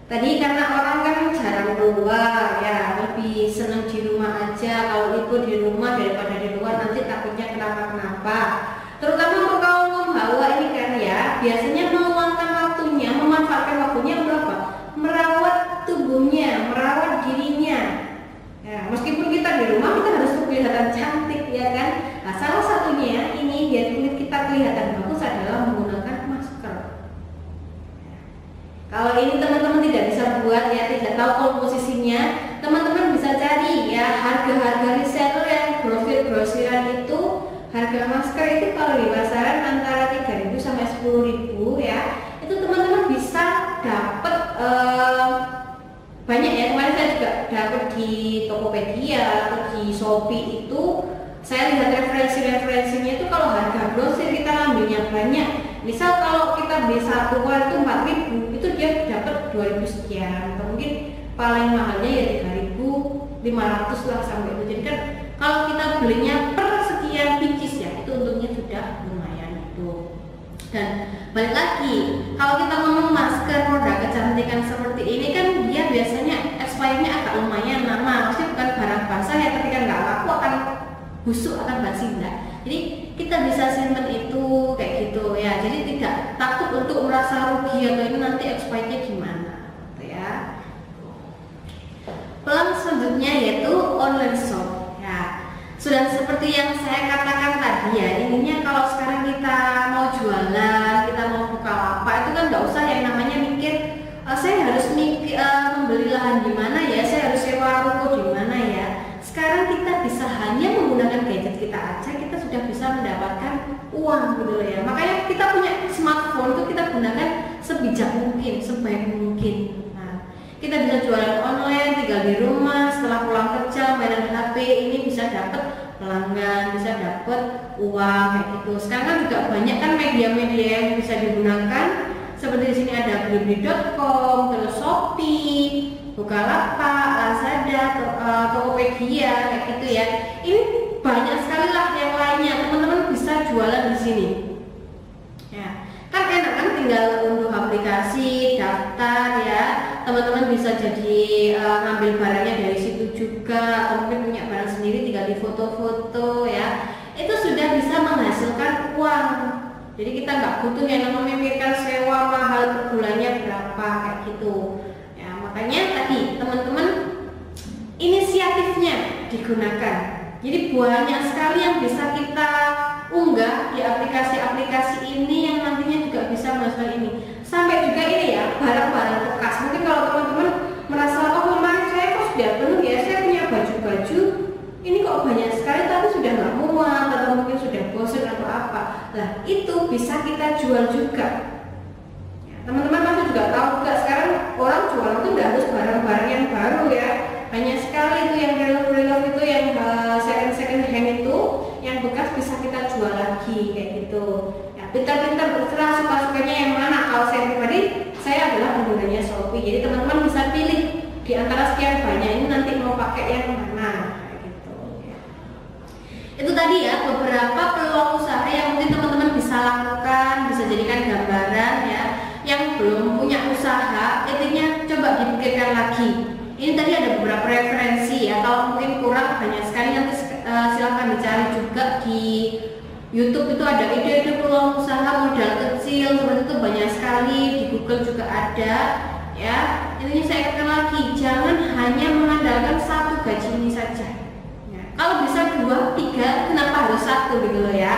A: Tadi karena orang kan jarang keluar ya, lebih senang di rumah aja. Kalau libur di rumah daripada di luar, nanti takutnya kenapa-kenapa. Terutama untuk kaum hawa ini kan ya, biasanya meluangkan waktunya, memanfaatkan waktunya berapa? Merawat tubuhnya, merawat dirinya ya, meskipun kita di rumah kita harus kelihatan cantik ya kan. Nah salah satunya ini biar kulit kita kelihatan bagus adalah menggunakan masker ya. Kalau ini teman-teman tidak bisa buat ya, tidak tahu komposisinya, teman-teman bisa cari ya harga-harga reseller yang grosir-grosiran itu. Harga masker itu kalau di pasaran antara 3.000 sampai 10.000 ya, itu teman-teman bisa dapat banyak ya. Kemarin saya juga dapat di Tokopedia atau di Shopee itu, saya lihat referensinya itu kalau harga grosir kita ambilnya banyak. Misal kalau kita beli satu kuat itu 4.000, itu dia dapat 2.000 sekian, atau mungkin paling mahalnya ya 3.500 lah sampai itu. Jadi kan kalau kita belinya per sekian pieces ya, itu untungnya sudah lumayan itu. Dan balik lagi, kalau kita ngomong masker produk kecantikan seperti ini kan dia biasanya expirednya agak lumayan lama. Maksudnya bukan barang basah ya, ketika nggak laku akan busuk, akan basi enggak. Jadi kita bisa simpan itu kayak gitu ya. Jadi tidak takut untuk merasa rugi atau ini nanti expirednya gimana gitu ya. Pelan selanjutnya yaitu online shop ya. Sudah seperti yang saya katakan tadi ya, intinya kalau sekarang kita mau jualan, kita mau buka lapak itu kan nggak usah yang namanya mikir saya harus membeli lahan di mana ya, saya harus sewa ruko di mana ya. Sekarang kita bisa hanya menggunakan gadget kita aja, kita sudah bisa mendapatkan uang gitu ya. Makanya kita punya smartphone itu kita gunakan sebijak mungkin, sebaik mungkin. Nah, kita bisa jualan online, tinggal di rumah, setelah pulang kerja, mainan HP ini bisa dapat pelanggan, bisa dapat uang kayak gitu. Sekarang kan juga banyak kan media-media yang bisa digunakan. Seperti di sini ada blibli.com, terus Shopee, Bukalapak, Lazada, Tokopedia kayak gitu ya. Ini banyak sekali lah yang lainnya. Teman-teman bisa jualan di sini. Ya, kan enak kan tinggal unduh aplikasi, daftar ya. Teman-teman bisa jadi ngambil barangnya dari situ juga, atau mungkin punya barang sendiri tinggal di foto-foto ya. Itu sudah bisa menghasilkan uang. Jadi kita nggak butuh yang memikirkan sewa mahal per bulannya berapa kayak gitu. Ya makanya tadi teman-teman inisiatifnya digunakan. Jadi banyak sekali yang bisa kita unggah di aplikasi-aplikasi ini yang nantinya juga bisa menghasilkan ini. Sampai juga ini ya barang-barang bekas. Mungkin kalau teman-teman merasa oh kemarin saya kok sudah penuh ya, saya punya baju-baju ini kok banyak sekali tapi sudah nggak muat atau mungkin sudah bosan atau apa. Nah itu bisa kita jual juga. Ya, teman-teman pasti juga tahu juga sekarang orang jualan itu nggak harus barang-barang yang baru ya. Banyak sekali itu yang real itu yang second hand itu yang bekas bisa kita jual lagi kayak gitu. Ya pintar-pintar berserah suka-sukanya yang mana. Kalau saya pribadi saya adalah penggunanya Shopee. Jadi teman-teman bisa pilih di antara sekian banyak ini nanti mau pakai yang mana. Itu tadi ya beberapa peluang usaha yang mungkin teman-teman bisa lakukan, bisa jadikan gambaran ya. Yang belum punya usaha, intinya coba dipikirkan lagi. Ini tadi ada beberapa referensi ya. Kalau mungkin kurang banyak sekali nanti silahkan dicari juga di YouTube, itu ada ide-ide peluang usaha modal kecil seperti itu banyak sekali, di Google juga ada ya. Intinya saya ingatkan lagi, jangan hanya mengandalkan satu gaji ini saja ya. Kalau bisa 2, 3, kenapa harus 1 gitu loh ya.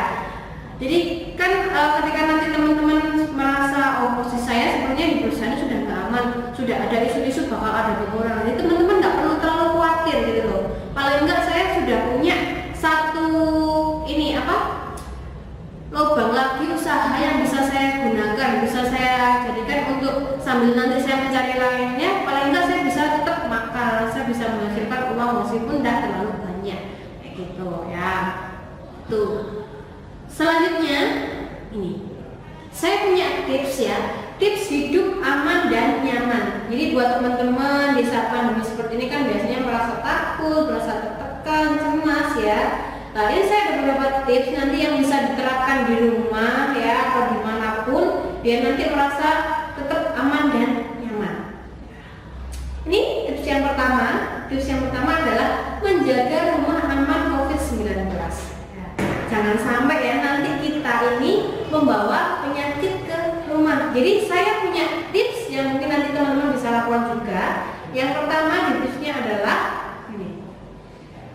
A: Jadi kan ketika nanti teman-teman merasa oh posisi saya sebenarnya di perusahaan sudah nggak aman, sudah ada isu-isu bakal ada pengurangan, jadi teman-teman nggak perlu terlalu khawatir gitu loh. Paling enggak saya sudah punya satu ini lubang lagi usaha yang bisa saya gunakan, bisa saya jadikan untuk sambil nanti saya mencari lainnya, paling enggak saya bisa tetap makan, saya bisa menghasilkan uang meskipun tidak terlalu banyak kayak gitu ya. Tuh. Selanjutnya ini saya punya tips ya, tips hidup aman dan nyaman. Jadi buat teman-teman di saat pandemi seperti ini kan biasanya merasa takut, merasa tertekan, cemas ya. Nah ini saya ada beberapa tips nanti yang bisa diterapkan di rumah ya atau dimanapun biar nanti merasa tetap aman dan nyaman. Ini tips yang pertama adalah menjaga rumah aman COVID-19. Jangan sampai ya nanti kita ini membawa penyakit ke rumah. Jadi saya punya tips yang mungkin nanti teman-teman bisa lakukan juga. Yang pertama di tipsnya adalah ini,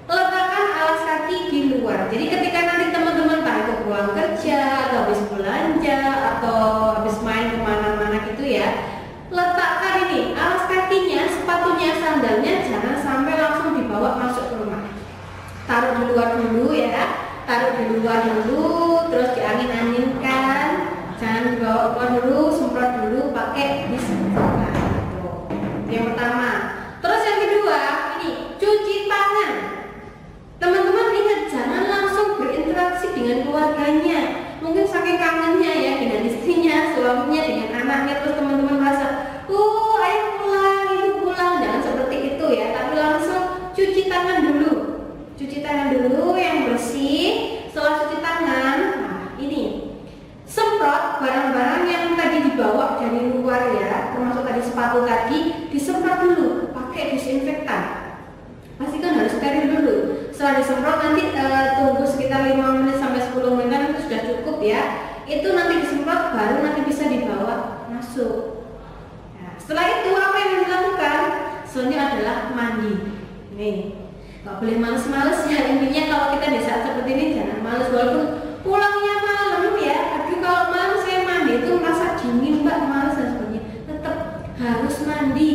A: letakkan alas kaki di luar. Jadi ketika nanti teman-teman entah itu pulang kerja atau habis belanja atau habis main kemana-mana gitu ya, letakkan ini alas kakinya, sepatunya, sandalnya jangan sampai langsung dibawa masuk ke rumah. Taruh di luar dulu ya. Taruh di luar dulu, terus diangin-anginkan, jangan dibawa keluar dulu, semprot dulu pakai disinfektan. Yang pertama. Terus yang kedua, ini cuci tangan. Teman-teman ingat jangan langsung berinteraksi dengan keluarganya. Mungkin saking kangennya ya dengan istrinya, suaminya, dengan anaknya, terus teman-teman merasa, ayo pulang, ibu pulang. Jangan seperti itu ya, tapi langsung cuci tangan dulu. Cuci tangan dulu yang bersih. Setelah cuci tangan, nah ini semprot barang-barang yang tadi dibawa dari luar ya, termasuk tadi sepatu tadi, disemprot dulu pakai disinfektan. Pastikan harus steril dulu. Setelah disemprot nanti tunggu sekitar 5 menit sampai 10 menit itu sudah cukup ya. Itu nanti disemprot baru nanti bisa dibawa masuk. Nah, setelah itu apa yang harus dilakukan? Selanjutnya adalah mandi. Nih. Gak boleh males-males ya, intinya kalau kita di saat seperti ini jangan males, walaupun pulangnya malam ya. Aduh kalau malam saya mandi itu merasa dingin mbak, males dan sebagainya, tetap harus mandi.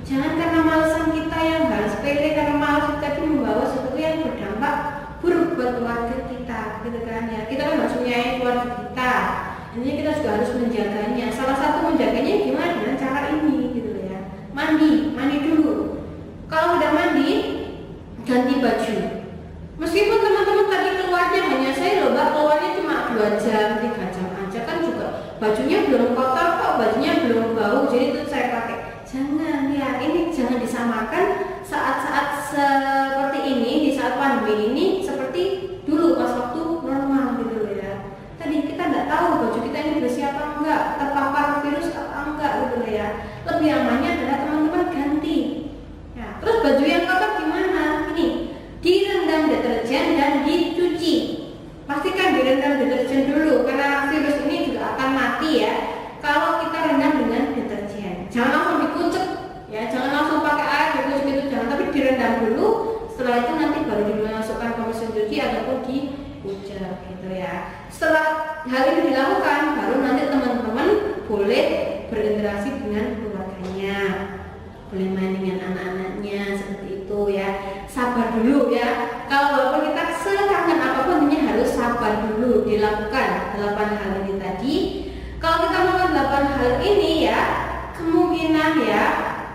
A: Jangan karena malesan kita yang harus sepele, karena malas kita itu membawa sesuatu yang berdampak buruk buat keluarga kita gitu kan ya. Kita kan harus menyayangi keluarga kita, intinya kita juga harus menjaganya. Salah satu menjaganya gimana? Dengan cara ini gitu ya, mandi dulu. Kalau udah mandi, ganti baju. Meskipun teman-teman tadi keluarnya hanya saya loh mbak, keluarnya cuma 2 jam, 3 jam aja kan juga bajunya belum kotor kok, bajunya belum bau, jadi itu saya pakai. Jangan ya, ini jangan disamakan saat-saat seperti ini, di saat pandemi ini seperti dulu pas waktu normal gitu loh ya. Tadi kita nggak tahu baju kita ini bersih apa enggak, terpapar virus apa enggak gitu loh ya. Lebih amannya adalah teman-teman ganti. Ya, terus baju yang kotor gimana? Ini direndam deterjen dan dicuci. Pastikan direndam deterjen dulu karena virus ini juga akan mati ya kalau kita rendam dengan deterjen. Jangan langsung dikucek ya, jangan langsung pakai air dikucek itu jangan, tapi direndam dulu. Setelah itu nanti baru dimasukkan ke mesin cuci ataupun dikucek gitu ya. Setelah hal ini dilakukan, baru nanti teman-teman boleh berinteraksi dengan keluarganya, boleh main dengan anak-anaknya seperti itu ya. Sabar dulu ya. Kalau walaupun kita sekangen apapun, ini harus sabar dulu dilakukan 8 hal ini tadi. Kalau kita melakukan 8 hal ini ya, kemungkinan ya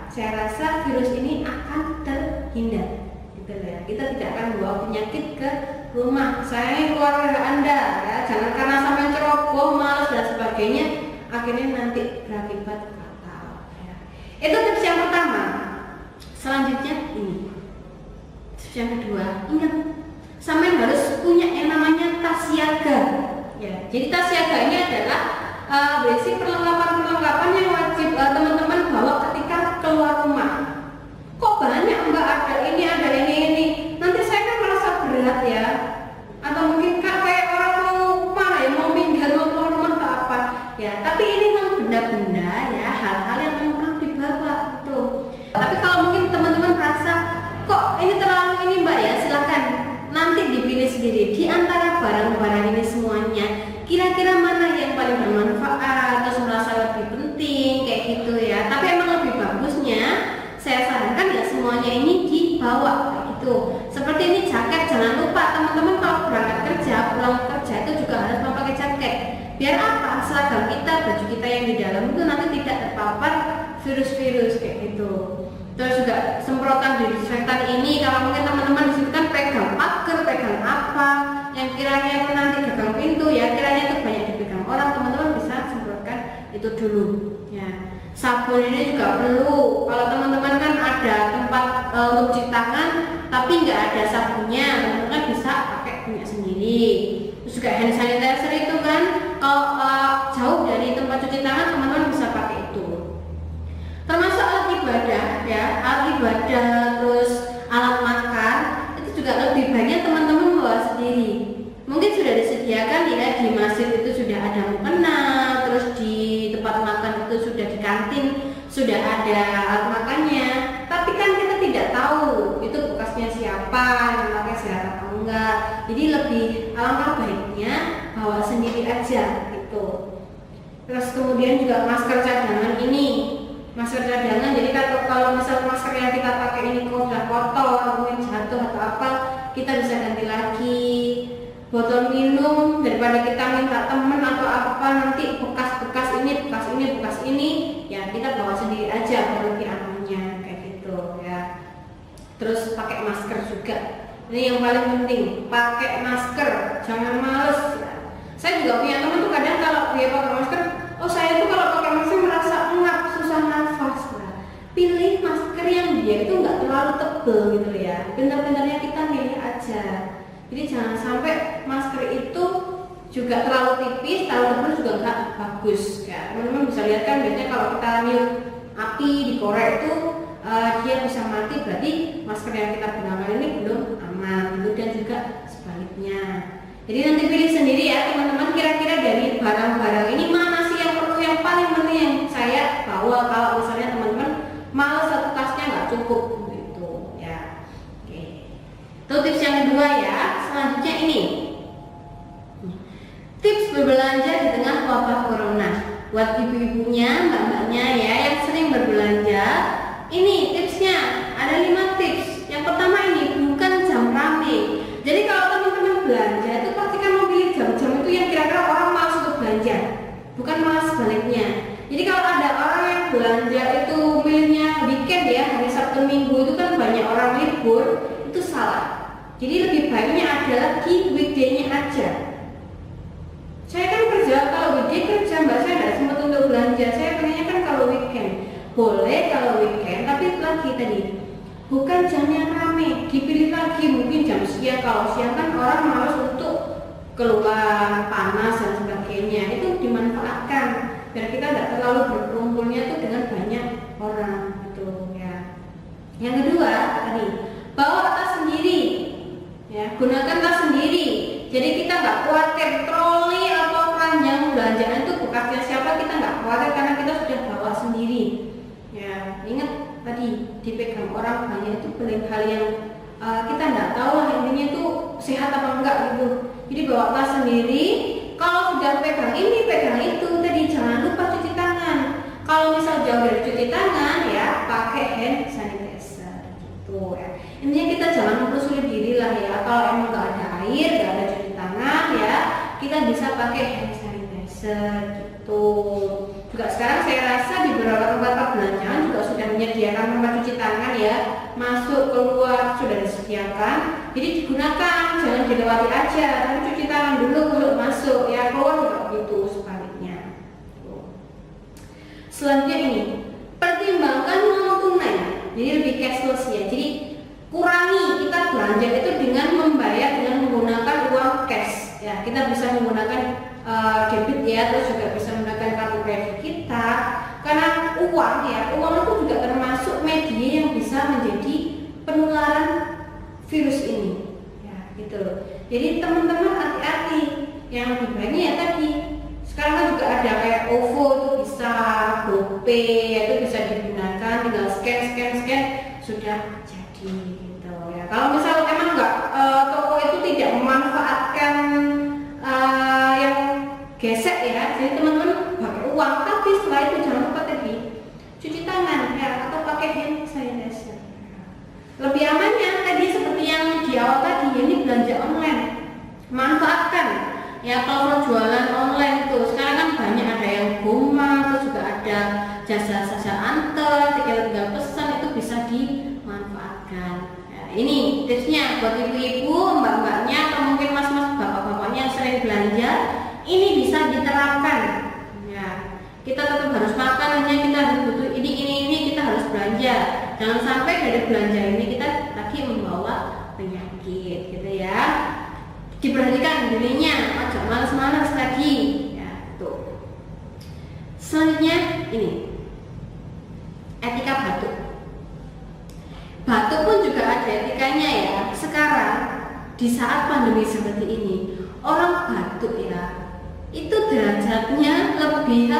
A: saya rasa virus ini akan terhindar gitu ya. Kita tidak akan membawa penyakit ke rumah. Sayang keluarga Anda ya, jangan karena sampai ceroboh, malas dan sebagainya akhirnya nanti berakibat fatal ya. Itu tips yang pertama. Selanjutnya ini tips yang kedua, ingat sampai harus punya yang namanya tas siaga. Ya, jadi tas siaga ini adalah berisi perlengkapan-perlengkapan yang wajib teman-teman bawa ketika keluar rumah. Kok banyak Mbak, ada ini. Nanti saya kan merasa berat ya. Atau mungkin kayak orang mau mana ya, mau pindah, mau keluar rumah atau apa. Ya, tapi ini memang benda-benda ya, hal-hal yang memang perlu dibawa gitu. Tapi kalau mungkin teman-teman merasa kok ini terlalu ini Mbak ya, silakan nanti dipilih sendiri di antara barang-barang ini semuanya. Kira-kira mana yang paling bermanfaat, terus merasa lebih penting kayak gitu ya. Tapi emang lebih bagusnya saya sarankan ya semuanya ini dibawa kayak gitu. Seperti ini jaket, jangan lupa teman-teman kalau berangkat kerja, pulang kerja itu juga harus memakai jaket. Biar apa? Seragam kita, baju kita yang di dalam itu nanti tidak terpapar virus-virus kayak gitu. Terus juga semprotan disinfektan ini, kalau mungkin teman-teman disitu kan pegang pagar, pegang apa yang kiranya nanti gagang pintu ya, kiranya itu banyak dipegang orang, teman-teman bisa semprotkan itu dulu ya. Sabun ini juga perlu. Kalau teman-teman kan ada tempat untuk cuci tangan tapi nggak ada sabunnya, teman-teman bisa pakai punya sendiri. Terus juga hand sanitizer itu kan kalau jauh dari tempat cuci tangan, teman-teman bisa pakai itu. Termasuk alat ibadah ya, alat ibadah, terus alat makan itu juga lebih banyak teman-teman bawa sendiri. Mungkin sudah disediakan ya, di masjid itu sudah ada mukena, terus di tempat makan itu sudah di kantin sudah ada alat makannya. Tapi kan kita tidak tahu itu bekasnya siapa, yang pakai sehat atau enggak. Jadi lebih alangkah baiknya bawa sendiri aja gitu. Terus kemudian juga masker cadangan ini. Masker cadangan, jadi kalau misal masker yang kita pakai ini kok udah kotor, mungkin jatuh atau apa, kita bisa ganti lagi. Botol minum, daripada kita minta temen atau apa nanti bekas ini, ya kita bawa sendiri aja biar lebih amannya kayak gitu ya. Terus pakai masker juga. Ini yang paling penting, pakai masker, jangan males. Saya juga punya teman tuh kadang kalau dia pakai masker, oh saya tuh kalau pakai masker merasa engap, susah nafas. Nah, pilih masker yang dia itu nggak terlalu tebel gitu ya. Pintar-pintarnya kita milih aja. Jadi jangan sampai masker itu juga terlalu tipis, terlalu tebal juga nggak bagus ya. Teman-teman bisa lihat kan biasanya kalau kita niup api di korek itu dia bisa mati, berarti masker yang kita gunakan ini belum aman gitu, dan juga sebaliknya. Jadi nanti pilih sendiri ya teman-teman, kira-kira dari barang-barang ini mana sih yang perlu, yang paling penting yang saya bawa kalau misalnya teman-teman malas satu tasnya nggak cukup gitu ya. Oke. Itu tips yang kedua ya. Selanjutnya ini tips berbelanja di tengah wabah corona. Buat ibu-ibunya, mbak-mbaknya ya yang sering berbelanja, ini tipsnya ada 5 tips. Yang pertama ini, bukan jam rame. Jadi kalau teman-teman belanja itu pastikan memilih jam-jam itu yang kira-kira orang malas untuk belanja, bukan malas sebaliknya. Jadi kalau ada orang yang belanja itu milihnya weekend ya, hari Sabtu Minggu itu kan banyak orang libur, itu salah. Jadi lebih baiknya adalah di weekday-nya aja. Saya kan kerja, kalau weekday kerja mbak, saya tidak sempat untuk belanja. Saya pengennya kan kalau weekend, boleh kalau weekend, tapi lagi tadi bukan jam yang rame, dipilih lagi mungkin jam siang. Kalau siang kan orang malas untuk keluar, panas dan sebagainya, itu dimanfaatkan biar kita tidak terlalu berkumpulnya tuh dengan banyak orang gitu ya. Yang kedua tadi, bawa tas sendiri ya, gunakan tas sendiri. Jadi kita nggak khawatir troli atau keranjang belanjaan itu bekasnya siapa, kita nggak khawatir karena kita sudah bawa sendiri ya. Ingat tadi, dipegang orang banyak itu paling hal yang kita nggak tahu lah, intinya itu sehat apa enggak gitu. Jadi bawa tas sendiri. Kalau sudah pegang ini, pegang itu, tadi jangan lupa cuci tangan. Kalau misal jauh dari cuci tangan ya, pakai hand sanitizer gitu ya. Intinya kita jangan mempersulit diri lah ya. Kalau emang nggak ada air, nggak ada cuci tangan ya, kita bisa pakai hand sanitizer gitu. Juga sekarang saya rasa di beberapa tempat perbelanjaan juga sudah menyediakan tempat cuci tangan ya, masuk keluar sudah disediakan. Jadi digunakan, jangan dilewati aja, tapi cuci tangan dulu baru masuk ya, keluar juga gitu sebaliknya. Selanjutnya ini, pertimbangkan uang tunai, jadi lebih cashless ya. Jadi kurangi kita belanja itu dengan membayar dengan menggunakan uang ya. Kita bisa menggunakan debit ya, terus juga bisa menggunakan kartu kredit kita. Karena uang ya, uang itu juga termasuk media yang bisa menjadi penularan virus ini. Ya, gitu loh. Jadi teman-teman hati-hati. Yang lebih baiknya ya tadi. Sekarang kan juga ada kayak OVO itu bisa, GoPay itu bisa digunakan, tinggal scan sudah jadi gitu ya. Kalau misal emang toko itu tidak memanfaatkan yang gesek ya, jadi teman-teman pakai uang, tapi setelah itu jangan lupa tadi cuci tangan ya, atau pakai hand sanitizer. Lebih amannya tadi seperti yang di awal tadi, ini belanja online, manfaatkan ya. Kalau jualan online tuh sekarang kan banyak, ada yang Goma, terus juga ada jasa antar, tinggal pesan, itu bisa dimanfaatkan. Ini tipsnya buat ibu-ibu, mbak-mbaknya, atau mungkin mas-mas, bapak-bapaknya yang sering belanja, ini bisa diterapkan. Ya, kita tetap harus makan, hanya kita harus butuh ini, kita harus belanja. Jangan sampai dari belanja ini kita lagi membawa penyakit, gitu ya. Diperhatikan dirinya, jangan malas-malas lagi. Ya, tuh. Selanjutnya ini etika batuk. Batuk pun juga ada etikanya ya. Sekarang di saat pandemi seperti ini, orang batuk ya, itu derajatnya lebih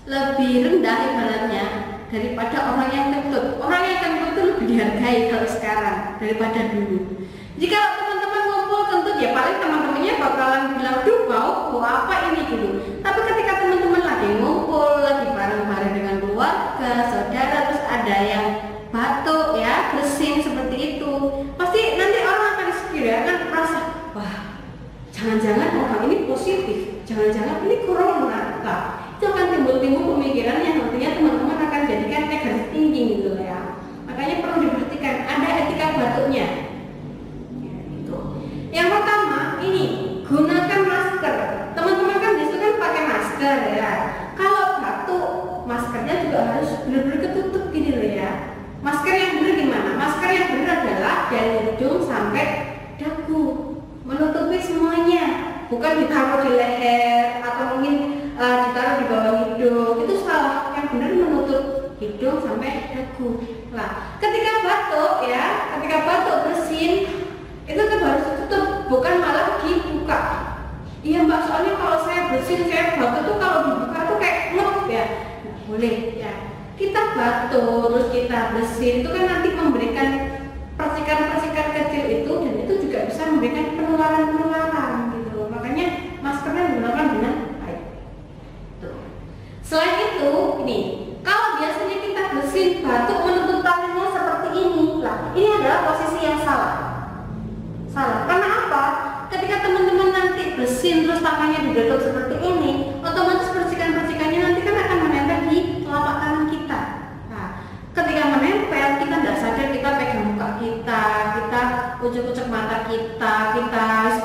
A: lebih rendah ibaratnya daripada orang yang kentut. Orang yang kentut itu lebih dihargai kalau sekarang daripada dulu. Jika teman-teman ngumpul kentut ya paling teman-temannya bakalan bilang, duh bau apa ini gitu. Tapi ketika teman-teman lagi ngumpul, lagi bareng-bareng dengan keluarga, saudara, terus ada yang batuk ya, bersin seperti itu, pasti nanti orang akan sekira kan merasa, wah jangan-jangan orang ini positif, jangan-jangan ini corona. Nah, itu akan timbul pemikiran yang nantinya teman-teman akan jadikan negatif thinking gitu ya. Makanya perlu diperhatikan, ada etika batuknya. Ya, gitu. Yang pertama ini gunakan masker. Teman-teman kan disitu kan pakai masker ya. Kalau batuk, maskernya juga harus benar-benar ketutup gini loh ya. Masker yang benar gimana? Masker yang benar adalah dari hidung sampai dagu, menutupi semuanya, bukan ditaruh di leher atau mungkin ditaruh di bawah hidung. Itu salah. Yang benar menutup hidung sampai dagu. Nah, ketika batuk bersin, itu kan harus ditutup, bukan malah dibuka. Iya mbak, soalnya kalau saya bersin, saya batuk tuh kalau dibuka tuh kayak ngep ya. Nggak boleh ya. Kita batuk terus kita bersin itu kan nanti memberikan percikan-percikan kecil itu, dan itu juga bisa memberikan penularan gitu. Makanya maskernya digunakan dengan baik. Tuh. Selain itu, ini kalau biasanya kita bersin batuk menutup tangannya seperti ini, lah ini adalah posisi yang salah. Karena apa? Ketika teman-teman nanti bersin terus tangannya ditutup seperti ini, otomatis percikan-percikannya nanti kan akan menempel di telapak tangan kita. Nah, ketika menempel, kita tidak sadar kita pegang muka kita ucek-ucek mata kita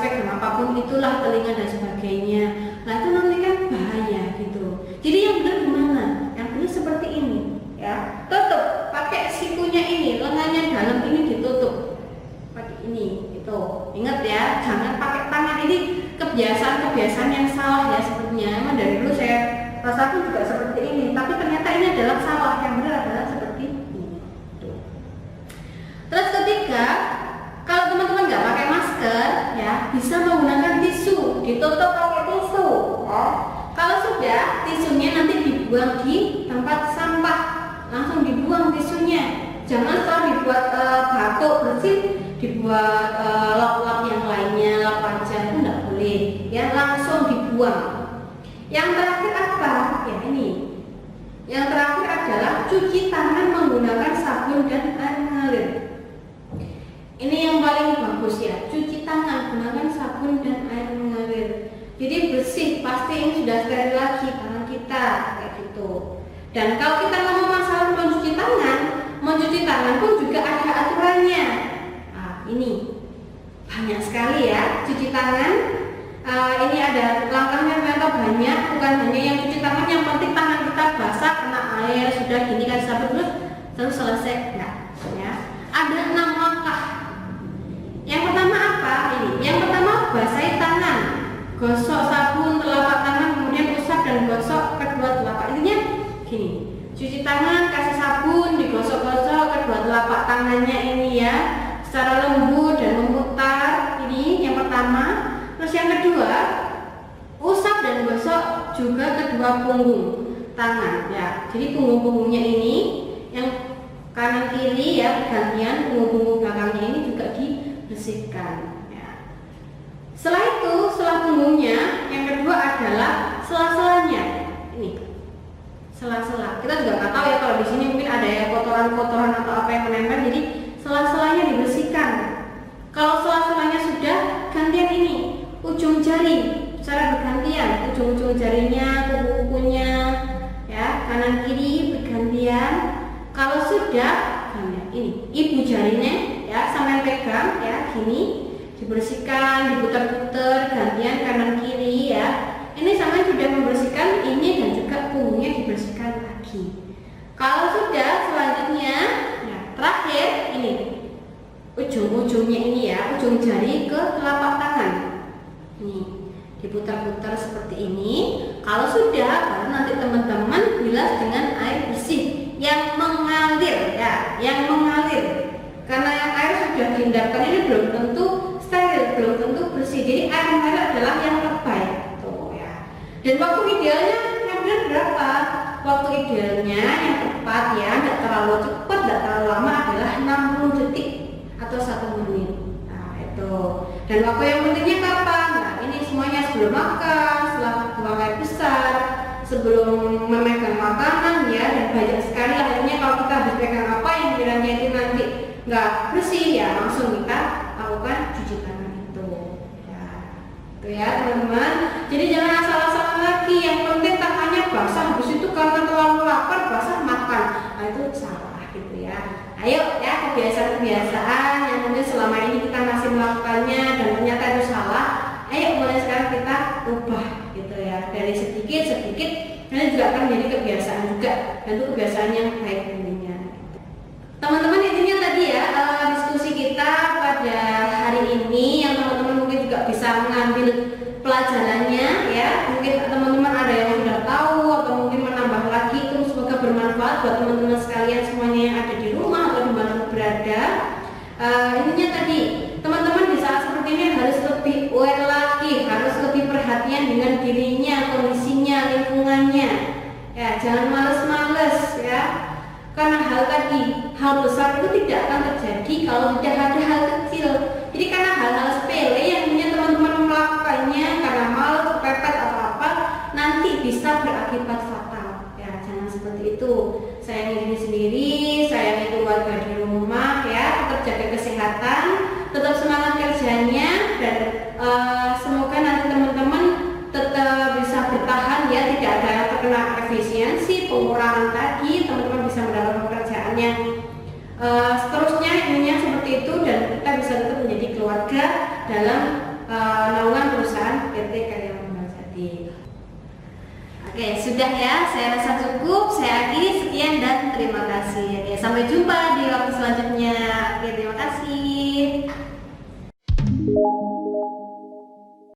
A: pegang apapun itulah, telinga dan sebagainya. Nah itu nanti kan bahaya gitu. Jadi yang benar gimana? Yang benar seperti ini ya. Tutup, pakai sikunya ini, lengannya dalam ini ditutup. Pakai ini, itu. Ingat ya, jangan pakai tangan. Ini kebiasaan yang salah ya sepertinya. Emang dari dulu saya rasakan juga seperti ini, tapi ternyata ini adalah salah. Yang benar adalah seperti ini. Tuh. Terus ketiga, kalau teman-teman nggak pakai masker, ya bisa menggunakan tisu, ditutup pakai tisu. Ya. Kalau sudah, tisunya nanti dibuang di tempat sampah, langsung dibuang tisunya. Jangan setelah dibuat batuk bersin, dibuat lap-lap yang lainnya, lap wajah, itu nggak boleh. Ya langsung dibuang. Yang terakhir apa? Ya ini. Yang terakhir adalah cuci tangan menggunakan sabun dan air mengalir. Ini yang paling bagus ya, cuci tangan gunakan sabun dan air mengalir. Jadi bersih, pasti ini sudah steril lagi tangan kita kayak gitu. Dan kalau kita ngomong masalah mencuci tangan pun juga ada aturannya. Nah, ini banyak sekali ya cuci tangan. Ini ada langkahnya ternyata banyak, bukan hanya yang cuci tangan, yang penting tangan kita basah kena air sudah gini kan sabun terus selesai enggak ya. Ada 6 langkah. Yang pertama apa? Ini. Yang pertama basahi tangan. Gosok sabun telapak tangan, kemudian usap dan gosok kedua telapak. Intinya gini. Cuci tangan, kasih sabun, digosok-gosok kedua telapak tangannya ini ya, secara lembut dan memutar. Ini yang pertama. Terus yang kedua, usap dan gosok juga kedua punggung tangan ya. Jadi punggung-punggungnya ini yang kanan kiri ya gantian, punggung-punggung belakangnya ini juga dibersihkan ya. Setelah itu, setelah punggungnya, yang kedua adalah sela-selanya. Ini sela-sela. Kita juga nggak tahu ya kalau di sini mungkin ada ya kotoran-kotoran atau apa yang menempel. Jadi sela-selanya dibersihkan. Kalau sela-selanya sudah, gantian ini ujung jari secara bergantian, ujung-ujung jarinya, kuku-kukunya ya, kanan kiri bergantian. Kalau sudah, gantian ini ibu jarinya ya, sampai pegang ya, gini dibersihkan, diputar-putar gantian kanan kiri ya. Ini sama sudah membersihkan ini dan juga punggungnya dibersihkan lagi. Kalau sudah, selanjutnya ya, terakhir ini ujung-ujungnya ini ya, ujung jari ke telapak tangan. Nih, diputar-putar seperti ini. Kalau sudah, baru nanti teman-teman bilas dengan air bersih yang mengalir ya, yang mengalir. Karena yang air sudah diendapkan ini belum tentu steril, belum tentu bersih. Jadi air mengalir adalah yang terbaik tuh ya. Dan waktu idealnya yang benar berapa? Waktu idealnya yang tepat ya, tidak terlalu cepat, tidak terlalu lama adalah 60 detik atau 1 menit. Nah itu. Dan waktu yang pentingnya kapan? Nah ini semuanya sebelum makan, setelah buang air besar, sebelum memegang makanan ya, dan banyak sekali akhirnya kalau kita habis pegang apa yang kiranya itu nanti nggak bersih ya, langsung kita lakukan cuci tangan itu ya. Itu ya teman-teman. Jadi jangan asal-asalan lagi, yang penting tangannya basah, habis itu karena terlalu lapar basah makan. Nah itu salah gitu ya. Ayo ya, kebiasaan-kebiasaan yang mungkin selama ini kita masih melakukannya dan ternyata itu salah, ayo mulai sekarang kita ubah gitu ya. Dari sedikit-sedikit nanti juga akan menjadi kebiasaan juga, dan itu kebiasaan yang baik tentunya. Teman-teman, intinya tadi ya diskusi kita pada hari ini yang teman-teman mungkin juga bisa mengambil pelajarannya ya. Mungkin teman-teman ada yang sudah tahu atau mungkin menambah lagi, itu semoga bermanfaat buat teman-teman sekalian semuanya yang ada di rumah atau di mana berada. Intinya tadi teman-teman di saat seperti ini harus lebih aware lagi, harus lebih perhatian dengan dirinya, kondisinya, lingkungannya ya. Jangan males-males ya, karena hal besar itu tidak akan terjadi kalau tidak ada hal kecil. Jadi karena hal-hal sepele yang teman-teman melakukannya karena malas, kepepet atau apa, nanti bisa berakibat fatal ya. Jangan seperti itu. Sayangi diri sendiri, sayangi keluarga di rumah ya, tetap jaga kesehatan, tetap semangat kerjanya, dan semoga nanti teman-teman tetap bisa bertahan ya, tidak ada terkena efisiensi, pengurangan tadi, teman-teman bisa mendapat pekerjaan yang seterusnya intinya seperti itu, dan kita bisa tetap menjadi keluarga dalam naungan perusahaan PT Karya Mumbal Jati. Oke, sudah ya, saya rasa cukup, saya akhiri, sekian dan terima kasih. Oke, sampai jumpa di waktu selanjutnya. Oke, terima kasih.